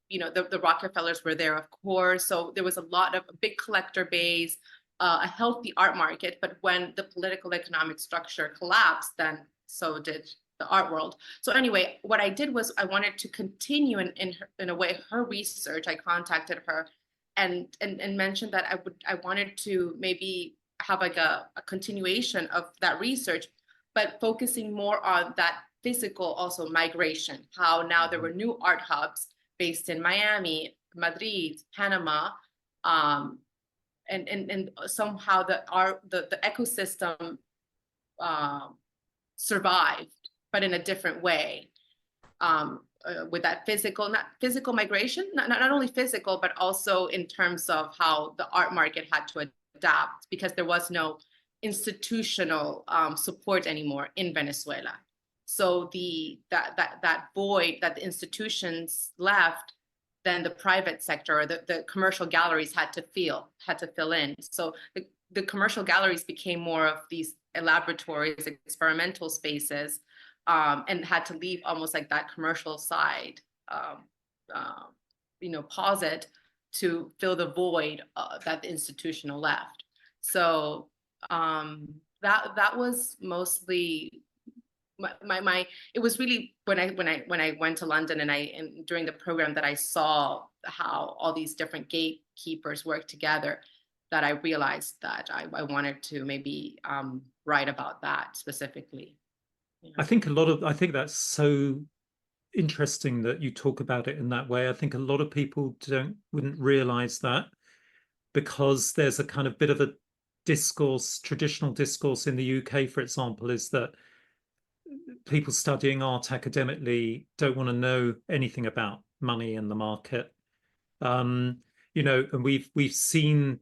the Rockefellers were there, of course. So there was a lot of a big collector base, a healthy art market. But when the political economic structure collapsed, then so did the art world. So anyway, what I did was I wanted to continue in a way her research. I contacted her and mentioned that I wanted to maybe have like a continuation of that research, but focusing more on that physical also migration, how now there were new art hubs based in Miami, Madrid, Panama, and somehow the ecosystem survived, but in a different way, with that not physical migration, not only physical, but also in terms of how the art market had to adapt, because there was no institutional support anymore in Venezuela. So that void that the institutions left, then the private sector or the commercial galleries had to fill in. So the commercial galleries became more of these laboratories, experimental spaces, and had to leave almost like that commercial side, posit to fill the void that the institutional left. So that was mostly my it was really when I went to London and during the program that I saw how all these different gatekeepers work together, that I realized that I wanted to maybe write about that specifically. Yeah. I think that's so interesting that you talk about it in that way. I think a lot of people wouldn't realize that, because there's a kind of bit of a traditional discourse in the UK, for example, is that people studying art academically don't want to know anything about money and the market. And we've seen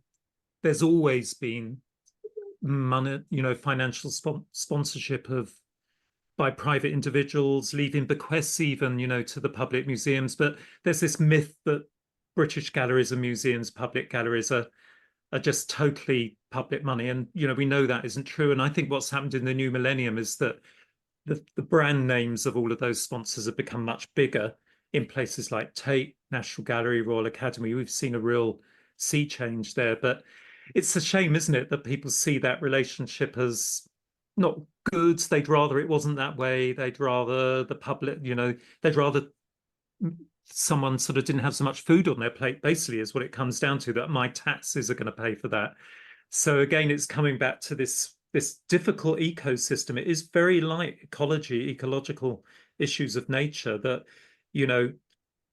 there's always been money, financial sponsorship by private individuals, leaving bequests even, to the public museums. But there's this myth that British galleries and museums, public galleries, are just totally public money. And, we know that isn't true. And I think what's happened in the new millennium is that the brand names of all of those sponsors have become much bigger in places like Tate, National Gallery, Royal Academy. We've seen a real sea change there. But it's a shame, isn't it, that people see that relationship as not good. They'd rather it wasn't that way. They'd rather the public, they'd rather someone sort of didn't have so much food on their plate, basically, is what it comes down to, that my taxes are going to pay for that. So again, it's coming back to this difficult ecosystem. It is very like ecological issues of nature, that,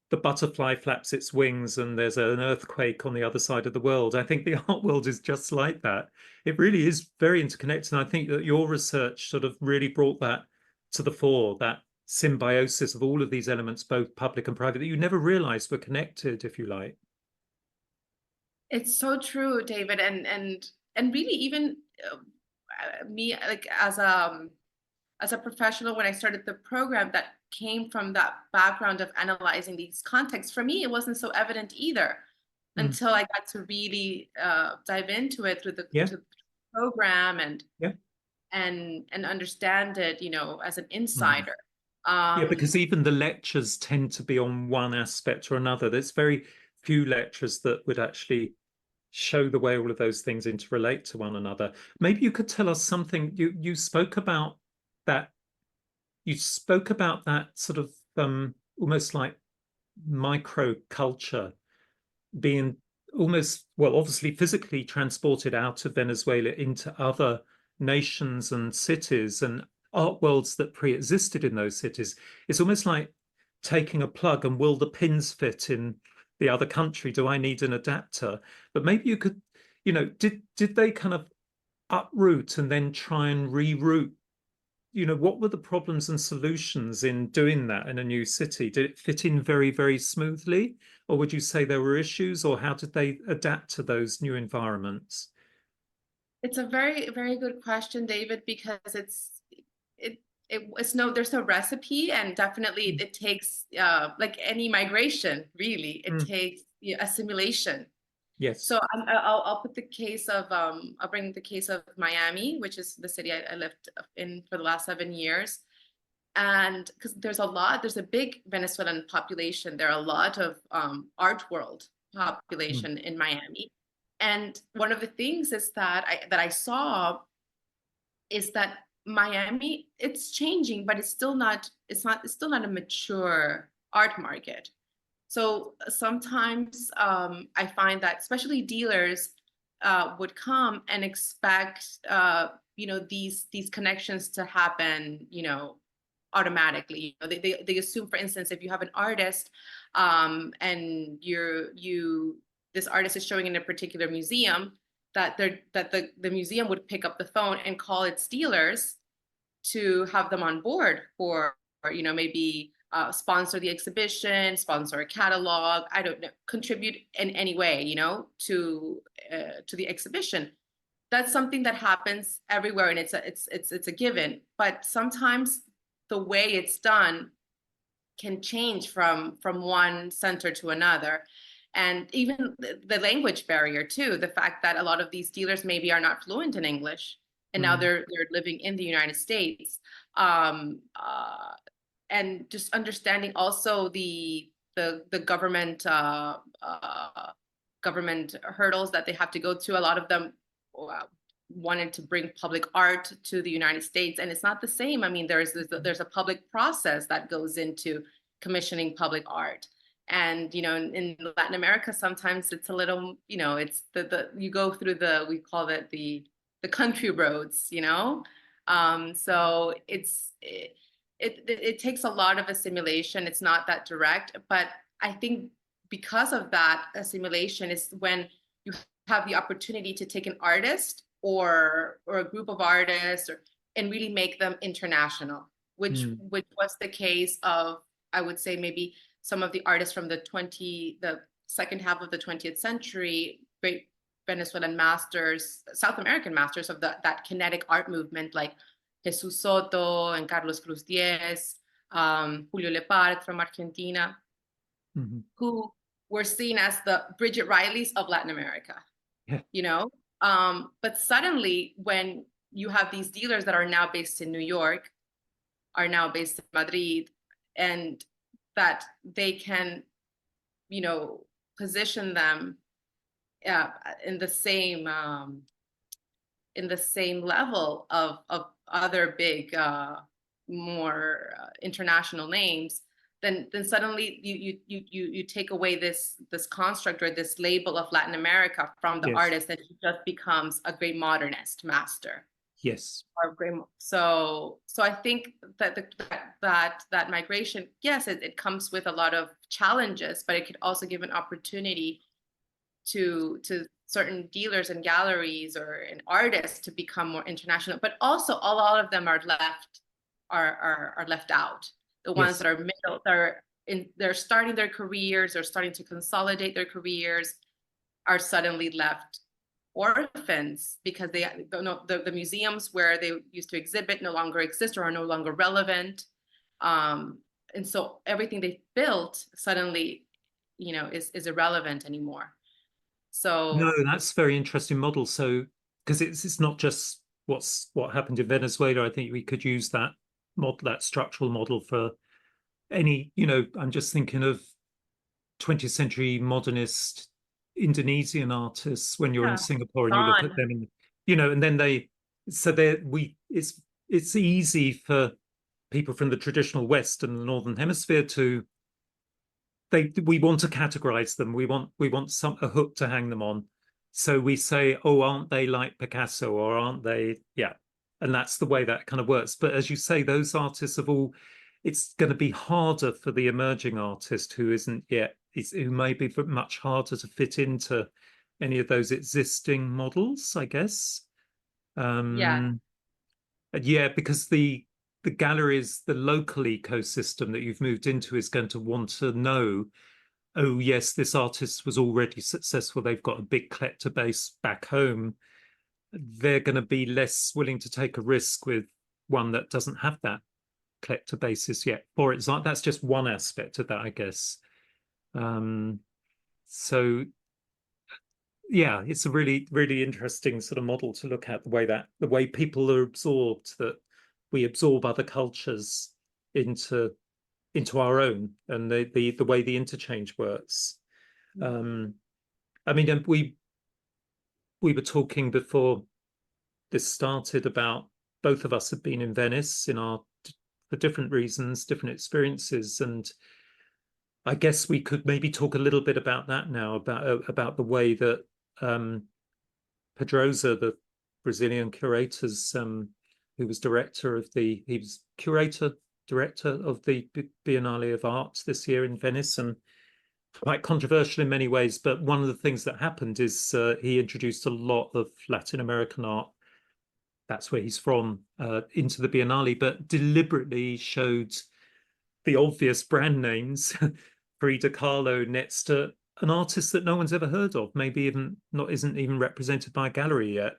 the butterfly flaps its wings and there's an earthquake on the other side of the world. I think the art world is just like that. It really is very interconnected. And I think that your research sort of really brought that to the fore, that symbiosis of all of these elements, both public and private, that you never realized were connected, if you like. It's so true, David. And really even me, like as a professional, when I started the program that came from that background of analyzing these contexts, for me, it wasn't so evident either until I got to really dive into it through the program and understand it, as an insider. Because even the lectures tend to be on one aspect or another. There's very few lectures that would actually show the way all of those things interrelate to one another. Maybe you could tell us something. You spoke about that. You spoke about that sort of almost like microculture being almost, well, obviously physically transported out of Venezuela into other nations and cities and art worlds that pre-existed in those cities. It's almost like taking a plug and will the pins fit in the other country? Do I need an adapter? But maybe you could, did they kind of uproot and then try and reroute? What were the problems and solutions in doing that in a new city? Did it fit in very, very smoothly? Or would you say there were issues, or how did they adapt to those new environments? It's a very, very good question, David, because there's no recipe, and definitely it takes like any migration, really, it takes assimilation. Yes. So I'll put the case of I'll bring the case of Miami, which is the city I lived in for the last 7 years, and because there's a big Venezuelan population, there are a lot of art world population in Miami, and one of the things is that I saw is that Miami, it's changing, but it's still not a mature art market. So sometimes I find that especially dealers would come and expect these connections to happen automatically. They assume, for instance, if you have an artist and this artist is showing in a particular museum, that the museum would pick up the phone and call its dealers to have them on board for maybe sponsor the exhibition, sponsor a catalog, I don't know, contribute in any way, to the exhibition. That's something that happens everywhere, and it's a given. But sometimes the way it's done can change from one center to another. And even the language barrier too, the fact that a lot of these dealers maybe are not fluent in English, and now they're living in the United States. And just understanding also the government hurdles that they have to go to. A lot of them wanted to bring public art to the United States, and it's not the same. I mean, there's a public process that goes into commissioning public art. And in Latin America, sometimes it's a little, it's you go through we call it the country roads, so it takes a lot of assimilation. It's not that direct, but I think because of that assimilation is when you have the opportunity to take an artist or a group of artists and really make them international, which was the case of, I would say, maybe some of the artists from the second half of the 20th century, great Venezuelan masters, South American masters of that kinetic art movement, like Jesus Soto and Carlos Cruz Diez, Julio Lepard from Argentina, who were seen as the Bridget Rileys of Latin America, but suddenly when you have these dealers that are now based in New York, are now based in Madrid, and that they can, position them in the same level of other big, more international names, then suddenly you take away this construct or this label of Latin America from the artist, and he just becomes a great modernist master. Yes. So I think that that migration, yes, it comes with a lot of challenges, but it could also give an opportunity to certain dealers and galleries and artists to become more international. But also, a lot of them are left out. The ones that are middle, they're starting their careers, or starting to consolidate their careers, are suddenly left orphans because the museums where they used to exhibit no longer exist or are no longer relevant, and so everything they built suddenly is irrelevant anymore. So no, that's a very interesting model. So because it's not just what happened in Venezuela. I think we could use that model, that structural model, for any, I'm just thinking of 20th century modernist Indonesian artists when you're in Singapore and you look at them, and and then it's easy for people from the traditional West and the Northern Hemisphere we want to categorize them. We want a hook to hang them on. So we say, oh, aren't they like Picasso, or aren't they? Yeah. And that's the way that kind of works. But as you say, those artists it's going to be harder for the emerging artist who isn't yet, who may be much harder to fit into any of those existing models, I guess. Because the galleries, the local ecosystem that you've moved into is going to want to know, oh, yes, this artist was already successful. They've got a big collector base back home. They're going to be less willing to take a risk with one that doesn't have that collector basis yet. For example, that's just one aspect of that, I guess. So yeah, it's a really, really interesting sort of model to look at, the way people are absorbed, that we absorb other cultures into our own, and the way the interchange works. I mean, we were talking before this started about, both of us have been in Venice for different reasons, different experiences, and I guess we could maybe talk a little bit about that now, about the way that Pedrosa, the Brazilian curators, who was director of he was director of the Biennale of Art this year in Venice, and quite controversial in many ways. But one of the things that happened is he introduced a lot of Latin American art, that's where he's from, into the Biennale, but deliberately showed the obvious brand names, Frida Kahlo, next to an artist that no one's ever heard of, maybe isn't even represented by a gallery yet.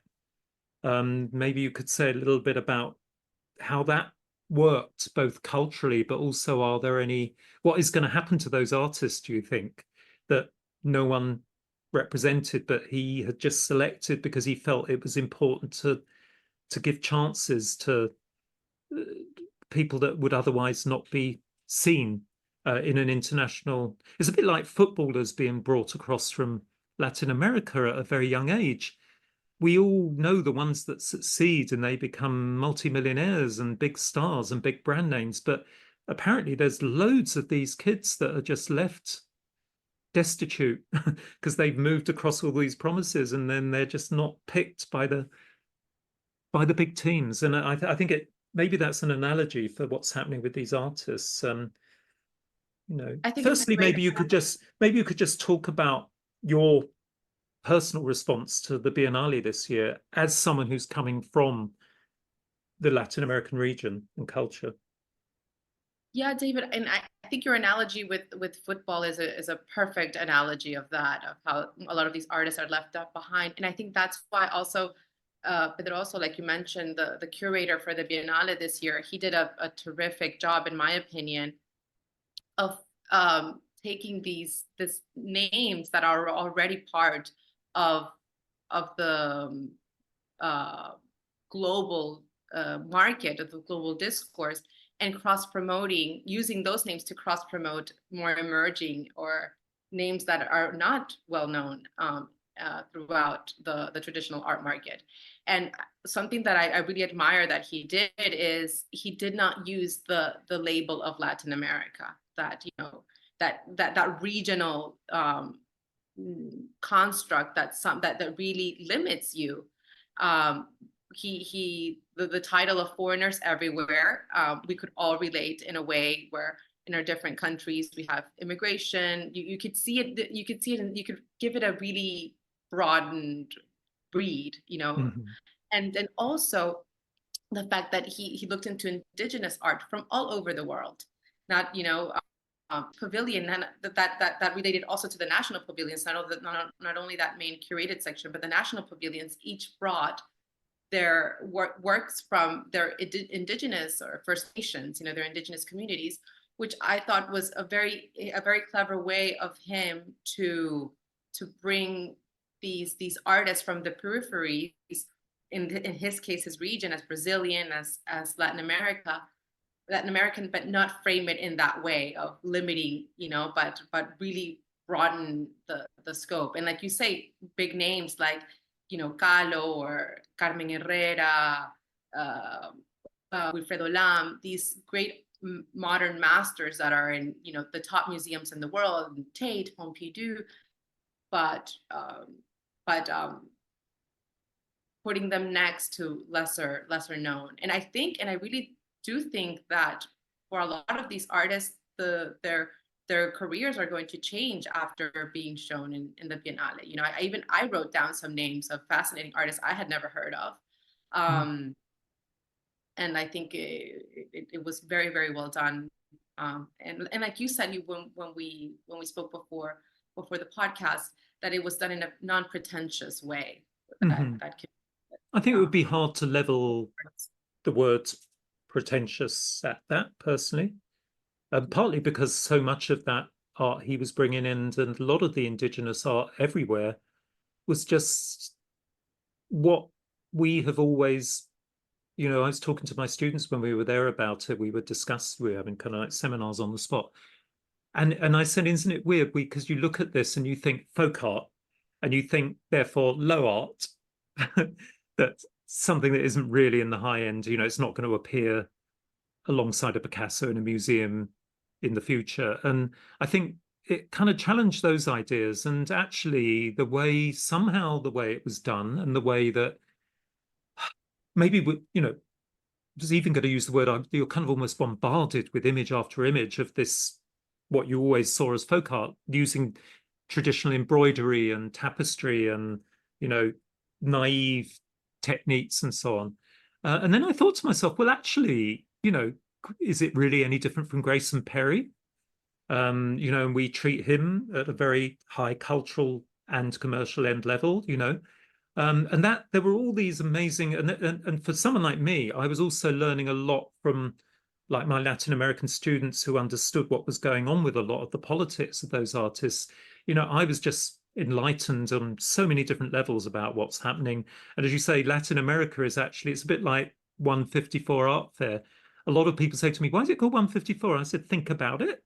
Maybe you could say a little bit about how that worked, both culturally, but also what is going to happen to those artists, do you think, that no one represented, but he had just selected because he felt it was important to give chances to people that would otherwise not be seen in an international. It's a bit like footballers being brought across from Latin America at a very young age. We all know the ones that succeed and they become multimillionaires and big stars and big brand names, but apparently there's loads of these kids that are just left destitute because they've moved across all these promises and then they're just not picked by the big teams. And I think it maybe that's an analogy for what's happening with these artists. I think it's a Firstly, great maybe you could just talk about your personal response to the Biennale this year as someone who's coming from the Latin American region and culture. Yeah, David, and I think your analogy with football is a perfect analogy of that, of how a lot of these artists are left behind. And I think that's why also Pedro, also, like you mentioned, the curator for the Biennale this year, he did a terrific job, in my opinion, of taking these names that are already part of the global market, of the global discourse, and cross-promoting, using those names to cross-promote more emerging or names that are not well known throughout the traditional art market. And something that I really admire that he did is he did not use the label of Latin America, that that regional construct that really limits you. The title of Foreigners Everywhere, we could all relate in a way where in our different countries we have immigration. You could see it, and you could give it a really broadened breed, Mm-hmm. and then also the fact that he looked into indigenous art from all over the world, not pavilion, and that related also to the national pavilions, not only that main curated section, but the national pavilions each brought their works from their indigenous or First Nations, their indigenous communities, which I thought was a very clever way of him to bring these artists from the peripheries, in his case, his region, as Brazilian, as Latin American, but not frame it in that way of limiting, but really broaden the scope. And like you say, big names like, Kahlo or Carmen Herrera, Wilfredo Lam, these great modern masters that are in, the top museums in the world, Tate, Pompidou, but putting them next to lesser known. And I really do think that for a lot of these artists, their careers are going to change after being shown in the Biennale. I wrote down some names of fascinating artists I had never heard of. And I think it was very, very well done. And like you said, when we spoke before the podcast, that it was done in a non-pretentious way. Mm-hmm. I think it would be hard to level the word pretentious at that, personally. Partly because so much of that art he was bringing in, and a lot of the indigenous art everywhere, was just what we have always, I was talking to my students when we were there about it. We were having kind of like seminars on the spot. And I said, isn't it weird? Because you look at this and you think folk art, and you think, therefore, low art, that's something that isn't really in the high end. It's not going to appear alongside a Picasso in a museum in the future. And I think it kind of challenged those ideas. And actually, the way it was done, and the way that maybe, was even going to use the word, you're kind of almost bombarded with image after image of this, what you always saw as folk art, using traditional embroidery and tapestry and, naive techniques and so on. And then I thought to myself, well, actually, is it really any different from Grayson Perry? And we treat him at a very high cultural and commercial end level, and that there were all these amazing, and for someone like me, I was also learning a lot from like my Latin American students who understood what was going on with a lot of the politics of those artists. you know, I was just enlightened on so many different levels about what's happening. And as you say, Latin America is actually, it's a bit like 154 Art Fair. A lot of people say to me, why is it called 154? And I said, think about it.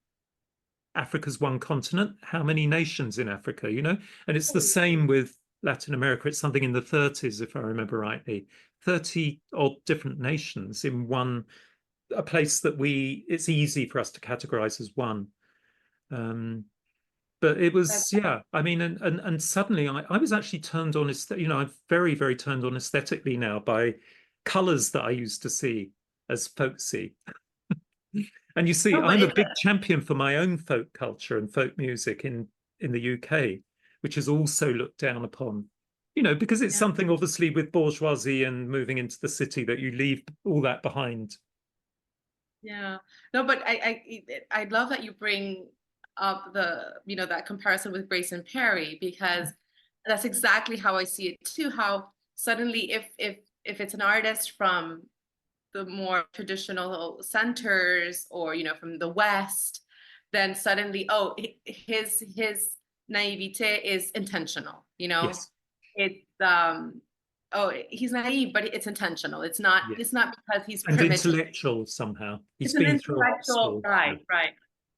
Africa's one continent. How many nations in Africa, you know? And it's the same with Latin America. It's something in the 30s, if I remember rightly. 30 odd different nations in a place that it's easy for us to categorize as one. But it was, yeah, I mean, and suddenly I was actually turned on, you know, I'm very, very turned on aesthetically now by colors that I used to see as folksy. And you see, I'm a big champion for my own folk culture and folk music in the UK, which is also looked down upon, you know, because it's something obviously with bourgeoisie and moving into the city that you leave all that behind. Yeah, no, but I love that you bring up that comparison with Grace and Perry, because that's exactly how I see it too. How suddenly, if it's an artist from the more traditional centers, or from the West, then suddenly, oh, his naivete is intentional. Yes. It's oh, he's naive, but it's intentional. It's not. Yes. It's not because he's and primitive. intellectual somehow. He's It's an been through art intellectual, school. right, right.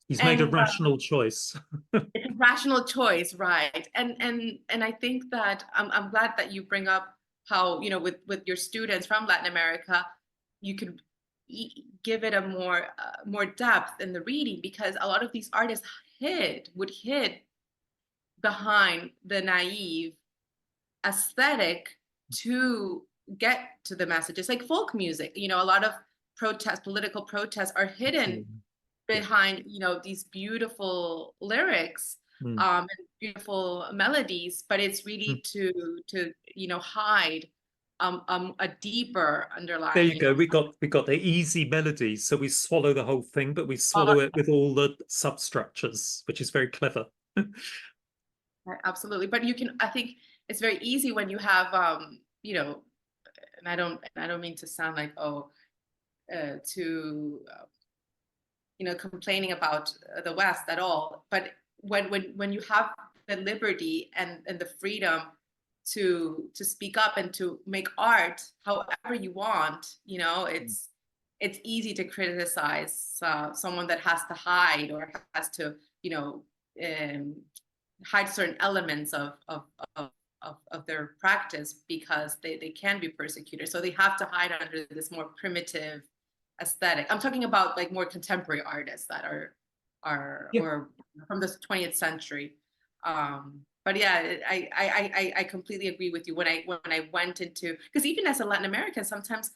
He's made a rational choice. It's a rational choice, right? And I think that I'm glad that you bring up how with your students from Latin America, you could give it a more depth in the reading, because a lot of these artists would hid behind the naive aesthetic to get to the messages, like folk music. A lot of political protests are hidden behind these beautiful lyrics and beautiful melodies, but it's really to hide a deeper underlying. There you go. We got the easy melodies, so we swallow the whole thing, but we swallow it with all the substructures, which is very clever. Absolutely, but I think it's very easy when you have and I don't mean to sound like too complaining about the West at all, but when you have the liberty and the freedom to speak up and to make art however you want, it's easy to criticize someone that has to hide, or has to hide certain elements of their practice, because they can be persecuted, so they have to hide under this more primitive aesthetic. I'm talking about like more contemporary artists that are or from the 20th century. But yeah, I completely agree with you. When I went into, because even as a Latin American, sometimes,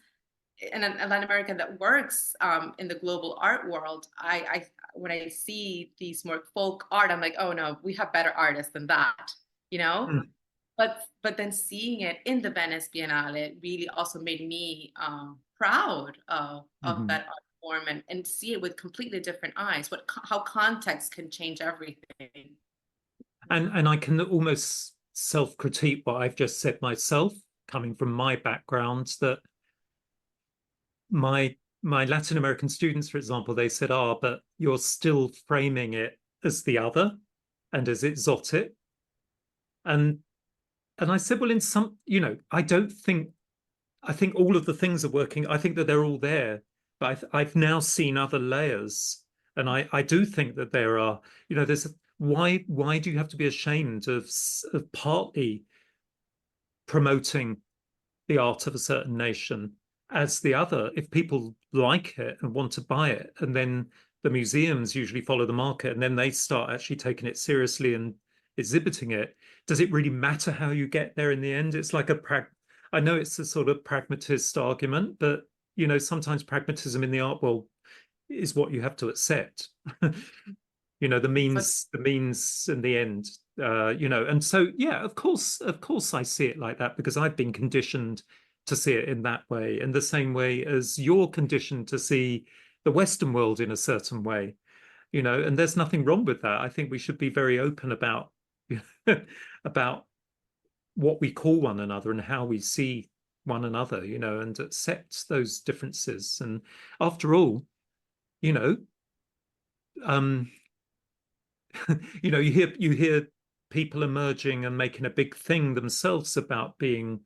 and a Latin American that works in the global art world, I when I see these more folk art, I'm like, oh no, we have better artists than that, But then seeing it in the Venice Biennale really also made me proud of that art form, and see it with completely different eyes. How context can change everything. And I can almost self-critique what I've just said myself, coming from my background, that my Latin American students, for example, they said, but you're still framing it as the other and as exotic. And I said, well, in some, I think all of the things are working. I think that they're all there, but I've now seen other layers. And I do think that there are, there's why do you have to be ashamed of partly promoting the art of a certain nation as the other, if people like it and want to buy it, and then the museums usually follow the market, and then they start actually taking it seriously and exhibiting it. Does it really matter how you get there in the end? It's like I know it's a sort of pragmatist argument, but sometimes pragmatism in the art world is what you have to accept. The means in the end, and so of course I see it like that, because I've been conditioned to see it in that way, in the same way as you're conditioned to see the Western world in a certain way, and there's nothing wrong with that. I think we should be very open about about what we call one another and how we see one another, and accept those differences. And after all, you hear people emerging and making a big thing themselves about being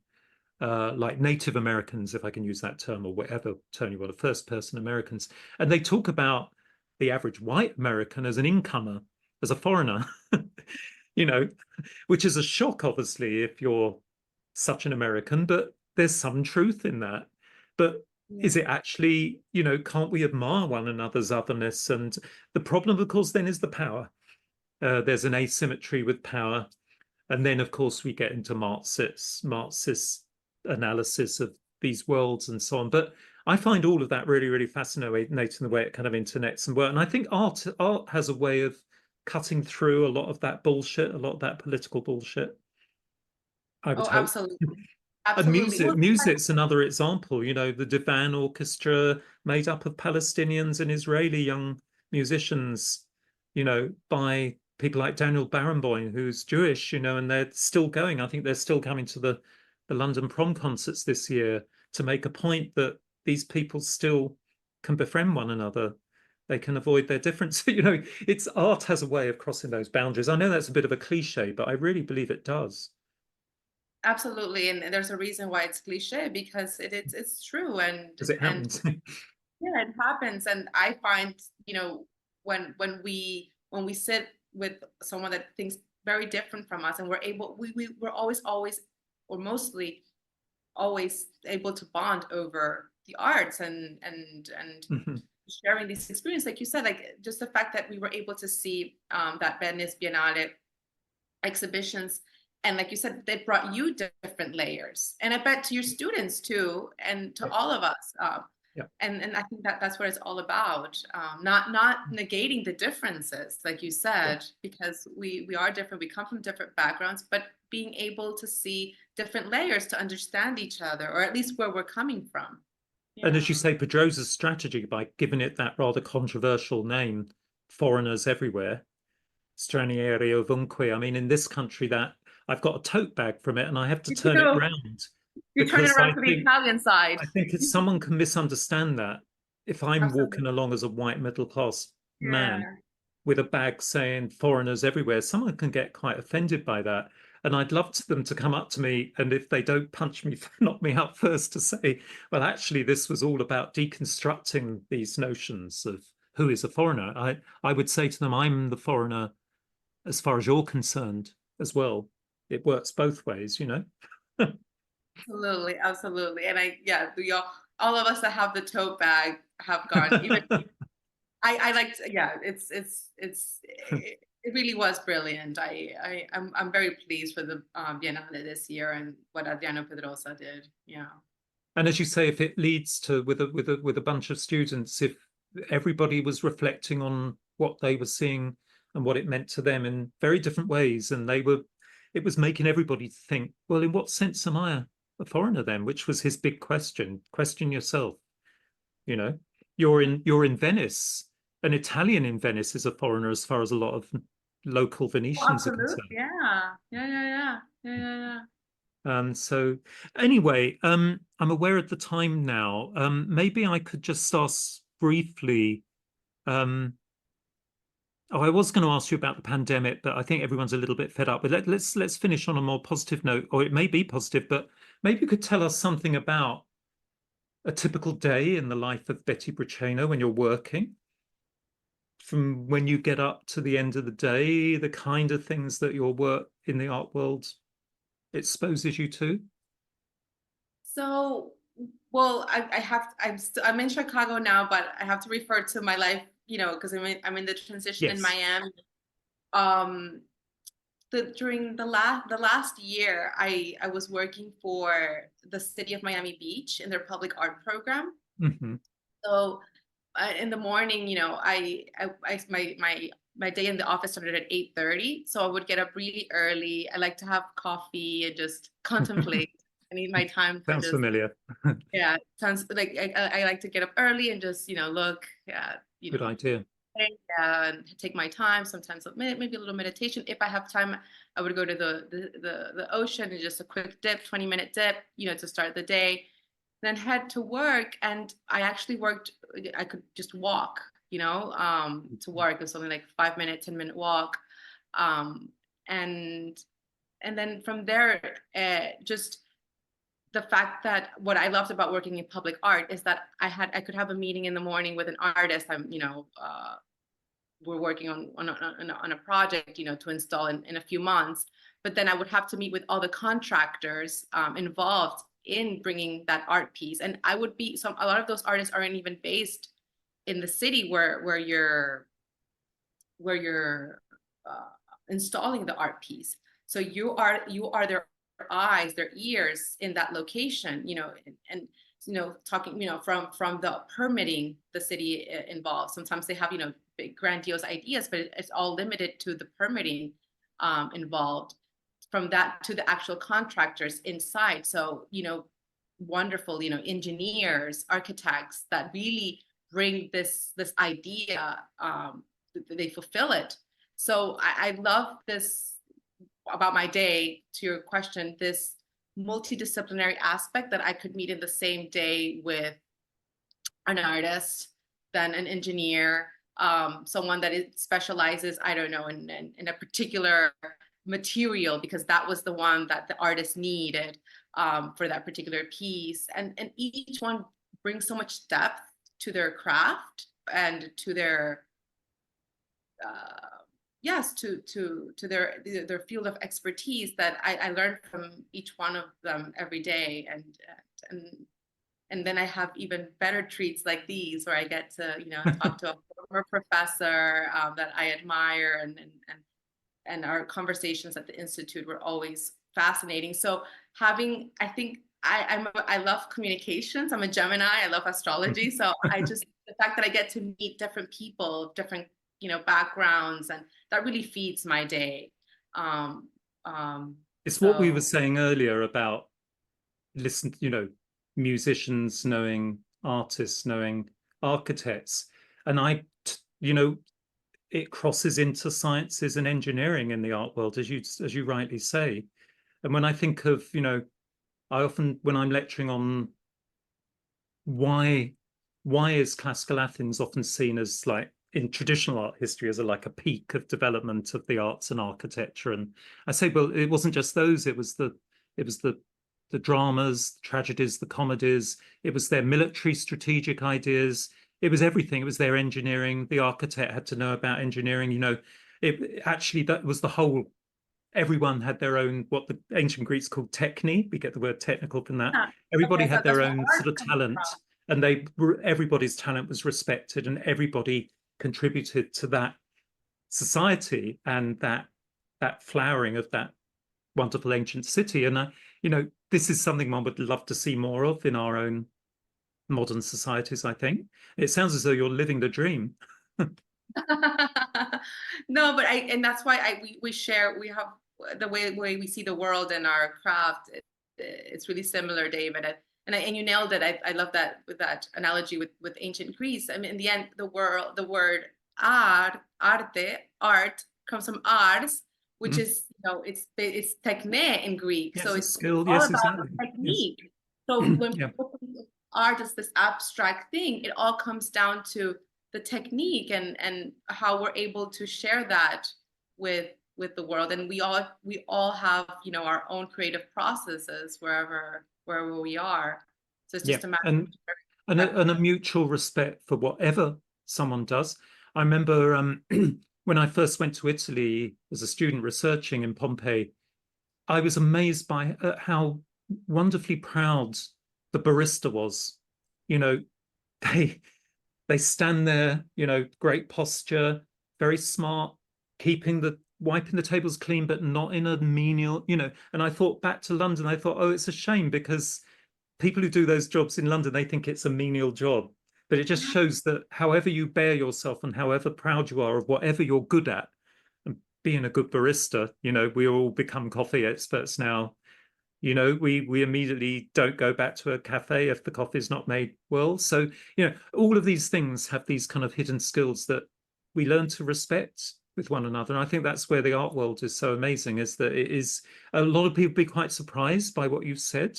like Native Americans, if I can use that term, or whatever term you want, first person Americans. And they talk about the average white American as an incomer, as a foreigner, you know, which is a shock, obviously, if you're such an American, but there's some truth in that. But is it actually, can't we admire one another's otherness? And the problem, of course, then is the power. There's an asymmetry with power. And then, of course, we get into Marxist analysis of these worlds and so on. But I find all of that really, really fascinating, the way it kind of internets and work. And I think art has a way of cutting through a lot of that bullshit, a lot of that political bullshit, I would Oh, hope. absolutely. And Absolutely. music's another example, the Divan Orchestra made up of Palestinians and Israeli young musicians, by people like Daniel Barenboim, who's Jewish, and they're still going. I think they're still coming to the London prom concerts this year to make a point that these people still can befriend one another. They can avoid their difference. It's art has a way of crossing those boundaries. I know that's a bit of a cliche, but I really believe it does. Absolutely, and there's a reason why it's cliche, because it's true, Because it and happens. yeah, it happens. And I find, when we sit with someone that thinks very different from us, and we're always, or mostly always able to bond over the arts and Mhm. sharing these experiences, like you said, like just the fact that we were able to see that Venice Biennale exhibitions, and like you said, they brought you different layers, and I bet to your students too, and to Yeah. all of us. Yeah. And I think that that's what it's all about. Not negating the differences, like you Yeah. said, because we are different. We come from different backgrounds, but being able to see different layers to understand each other, or at least where we're coming from. And Yeah. as you say, Pedrosa's strategy by giving it that rather controversial name, foreigners everywhere, stranieri ovunque. I mean, in this country, that I've got a tote bag from it, and I have to You turn it do. round You turn it because around to the Italian side. I think if someone can misunderstand that, if I'm Absolutely. walking along as a white middle class man Yeah. with a bag saying foreigners everywhere, someone can get quite offended by that. And I'd love them to come up to me, and if they don't punch me, knock me out first, to say, well, actually, this was all about deconstructing these notions of who is a foreigner. I would say to them, I'm the foreigner as far as you're concerned as well. It works both ways. Absolutely, absolutely. And yeah, all of us that have the tote bag have gone. Even I liked, yeah, it really was brilliant. I'm very pleased with the Biennale this year and what Adriano Pedrosa did. Yeah. And as you say, if it leads to with a bunch of students, if everybody was reflecting on what they were seeing and what it meant to them in very different ways, and it was making everybody think, well, in what sense am I a foreigner then? Which was his big question. Question yourself. You know, you're in Venice. An Italian in Venice is a foreigner as far as a lot of local Oh, Venetians are absolutely. concerned. Yeah. Yeah. Yeah. Yeah. Yeah. Yeah. Yeah. So anyway, I'm aware of the time now. Maybe I could just ask briefly. Um, oh, I was going to ask you about the pandemic, but I think everyone's a little bit fed up. But let's finish on a more positive note, or it may be positive, but maybe you could tell us something about a typical day in the life of Betty Briceño when you're working, from when you get up to the end of the day, the kind of things that your work in the art world exposes you to. So, well, I'm in Chicago now, but I have to refer to my life, because I'm in the transition in Yes. Miami. Um, during the last year, I was working for the city of Miami Beach in their public art program. Hmm. So in the morning, my day in the office started at 8:30. So I would get up really early. I like to have coffee and just contemplate. I need my time to Sounds just, familiar. yeah, sounds like I like to get up early and just, look at, Good idea. and take my time. Sometimes maybe a little meditation. If I have time, I would go to the ocean and just a quick dip, 20-minute dip, to start the day. Then head to work, and I actually worked. I could just walk, to work. It was only like 5-minute, 10-minute walk. Um, and then from there, just the fact that what I loved about working in public art is that I could have a meeting in the morning with an artist. We're working on a project, to install in a few months. But then I would have to meet with all the contractors involved in bringing that art piece. And a lot of those artists aren't even based in the city where you're installing the art piece. So you are their eyes, their ears in that location, and talking, from the permitting the city involves. Sometimes they have, big grandiose ideas, but it's all limited to the permitting involved. From that to the actual contractors inside. So, wonderful, engineers, architects that really bring this idea, they fulfill it. So I love this about my day, to your question, this multidisciplinary aspect that I could meet in the same day with an artist, then an engineer, someone that specializes, I don't know, in a particular material, because that was the one that the artist needed for that particular piece. And each one brings so much depth to their craft and to their to their field of expertise, that I learn from each one of them every day. And then I have even better treats like these, where I get to talk to a former professor that I admire, and our conversations at the Institute were always fascinating. So I love communications. I'm a Gemini. I love astrology. So the fact that I get to meet different people, different backgrounds, and that really feeds my day. It's what we were saying earlier about musicians knowing artists, knowing architects, and it crosses into sciences and engineering in the art world, as you rightly say. And when I think of, I often, when I'm lecturing on why is classical Athens often seen as, like, in traditional art history, as a peak of development of the arts and architecture, and I say, well, it wasn't just those. It was the dramas, the tragedies, the comedies. It was their military strategic ideas. It was everything. It was their engineering. The architect had to know about engineering. That was the whole. Everyone had their own, what the ancient Greeks called techne. We get the word technical from that. Everybody had their own sort of talent, and everybody's talent was respected, and everybody contributed to that society and that flowering of that wonderful ancient city. And this is something one would love to see more of in our own modern societies. I think it sounds as though you're living the dream. No, but and that's why we have the way we see the world and our craft. It's really similar, David. And you nailed it. I love that, with that analogy with ancient Greece. I mean, in the end, the word arte comes from ars, which is, it's techne in Greek. Yes, so it's skill. all Yes, about exactly. the technique. Yes. So when people think of art as this abstract thing, it all comes down to the technique and how we're able to share that with the world. And we all have, our own creative processes wherever we are. So it's just a matter of a mutual respect for whatever someone does. I remember when I first went to Italy as a student researching in Pompeii, I was amazed by how wonderfully proud the barista was. They stand there, great posture, very smart, wiping the tables clean, but not in a menial, And I thought back to London. I thought, oh, it's a shame, because people who do those jobs in London, they think it's a menial job. But it just shows that however you bear yourself and however proud you are of whatever you're good at, and being a good barista, we all become coffee experts now. We immediately don't go back to a cafe if the coffee's not made well. So, all of these things have these kind of hidden skills that we learn to respect with one another. And I think that's where the art world is so amazing, is that it is, a lot of people be quite surprised by what you've said.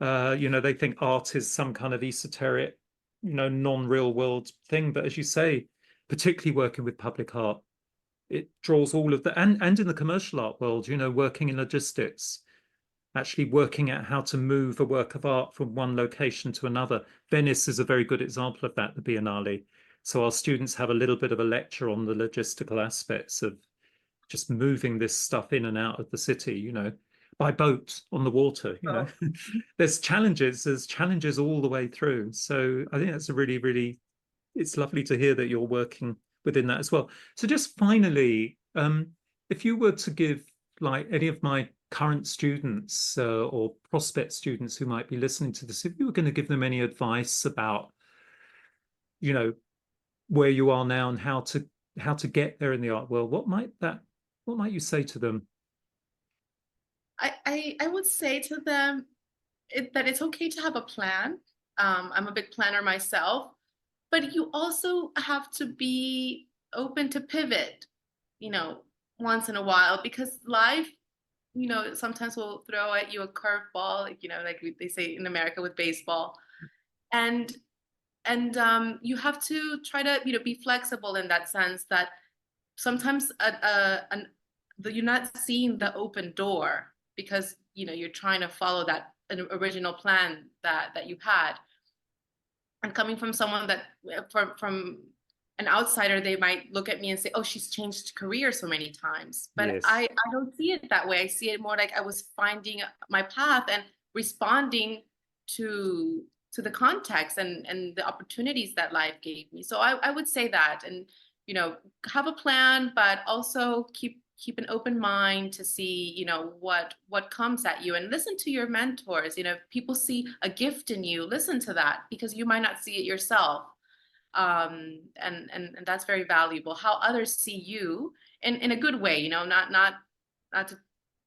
They think art is some kind of esoteric, non-real world thing. But as you say, particularly working with public art, it draws all of the, and in the commercial art world, you know, working in logistics, actually working out how to move a work of art from one location to another. Venice is a very good example of that, the Biennale. So our students have a little bit of a lecture on the logistical aspects of just moving this stuff in and out of the city, you know, by boat on the water, you know. There's challenges all the way through. So I think that's a really, really, it's lovely to hear that you're working within that as well. So just finally, if you were to give like any of my current students or prospect students who might be listening to this, if you were going to give them any advice about, you know, where you are now and how to get there in the art world, what might you say to them? I would say to them that it's okay to have a plan. I'm a big planner myself, but you also have to be open to pivot, you know, once in a while, because life, you know, sometimes will throw at you a curveball, like, you know, like they say in America with baseball, and you have to try to, you know, be flexible in that sense that sometimes you're not seeing the open door because, you know, you're trying to follow that original plan that you had. And coming from someone that from an outsider, they might look at me and say, oh, she's changed careers so many times. But Yes. I don't see it that way. I see it more like I was finding my path and responding to the context and the opportunities that life gave me. So I would say that, and, you know, have a plan, but also keep an open mind to see, you know, what comes at you, and listen to your mentors. You know, if people see a gift in you, listen to that, because you might not see it yourself. And that's very valuable, how others see you in a good way, you know, not to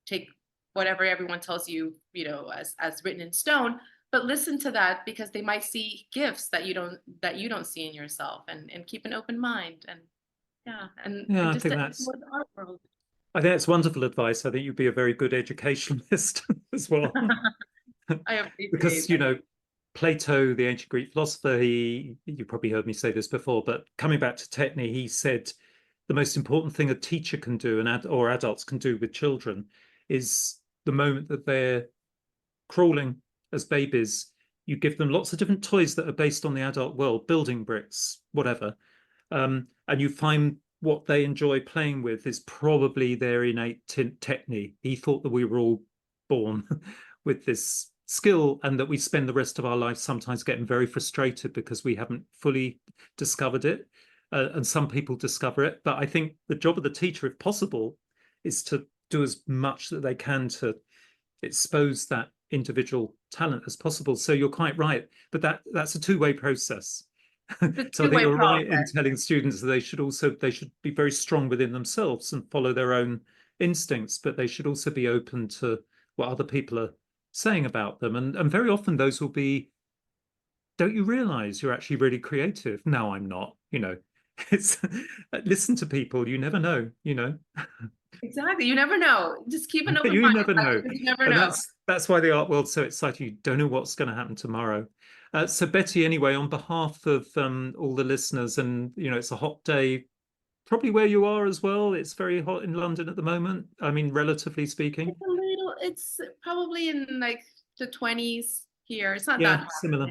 take whatever everyone tells you, you know, as written in stone, but listen to that, because they might see gifts that you don't see in yourself, and keep an open mind. And and just I think that's the art world. I think that's wonderful advice. I think you'd be a very good educationalist as well. I appreciate because, you know, Plato, the ancient Greek philosopher, you probably heard me say this before, but coming back to techne, he said the most important thing a teacher can do or adults can do with children is the moment that they're crawling as babies, you give them lots of different toys that are based on the adult world, building bricks, whatever, and you find what they enjoy playing with is probably their innate techne. He thought that we were all born with this skill, and that we spend the rest of our life sometimes getting very frustrated because we haven't fully discovered it. And some people discover it. But I think the job of the teacher, if possible, is to do as much that they can to expose that individual talent as possible. So you're quite right. But that's a two-way process. So I think you're right in telling students that they should be very strong within themselves and follow their own instincts, but they should also be open to what other people are saying about them. And very often those will be, don't you realize you're actually really creative? No, I'm not, you know. It's listen to people, you never know, you know. Exactly, you never know. Just keep an open You mind. never know. You never know. That's why the art world's so exciting. You don't know what's going to happen tomorrow. So Betty, anyway, on behalf of all the listeners, and, you know, it's a hot day, probably where you are as well. It's very hot in London at the moment. I mean, relatively speaking. It's probably in like the 20s here. It's not Yeah, that hot. similar.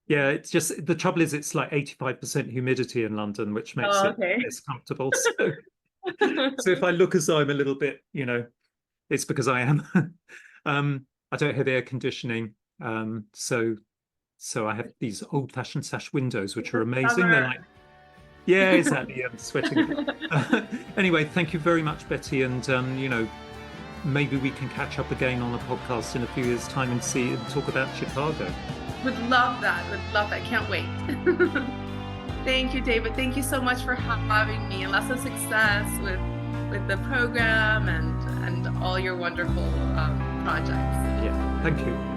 Yeah, it's just, the trouble is it's like 85% humidity in London, which makes it less comfortable. So, so if I look as though I'm a little bit, you know, it's because I am. I don't have air conditioning. So I have these old-fashioned sash windows, which are amazing. They're like, yeah, exactly. I'm sweating. Anyway, thank you very much, Betty. And, you know, maybe we can catch up again on a podcast in a few years' time and talk about Chicago. Would love that. Can't wait. Thank you, David. Thank you so much for having me, and lots of success with the program and all your wonderful projects. Yeah, thank you.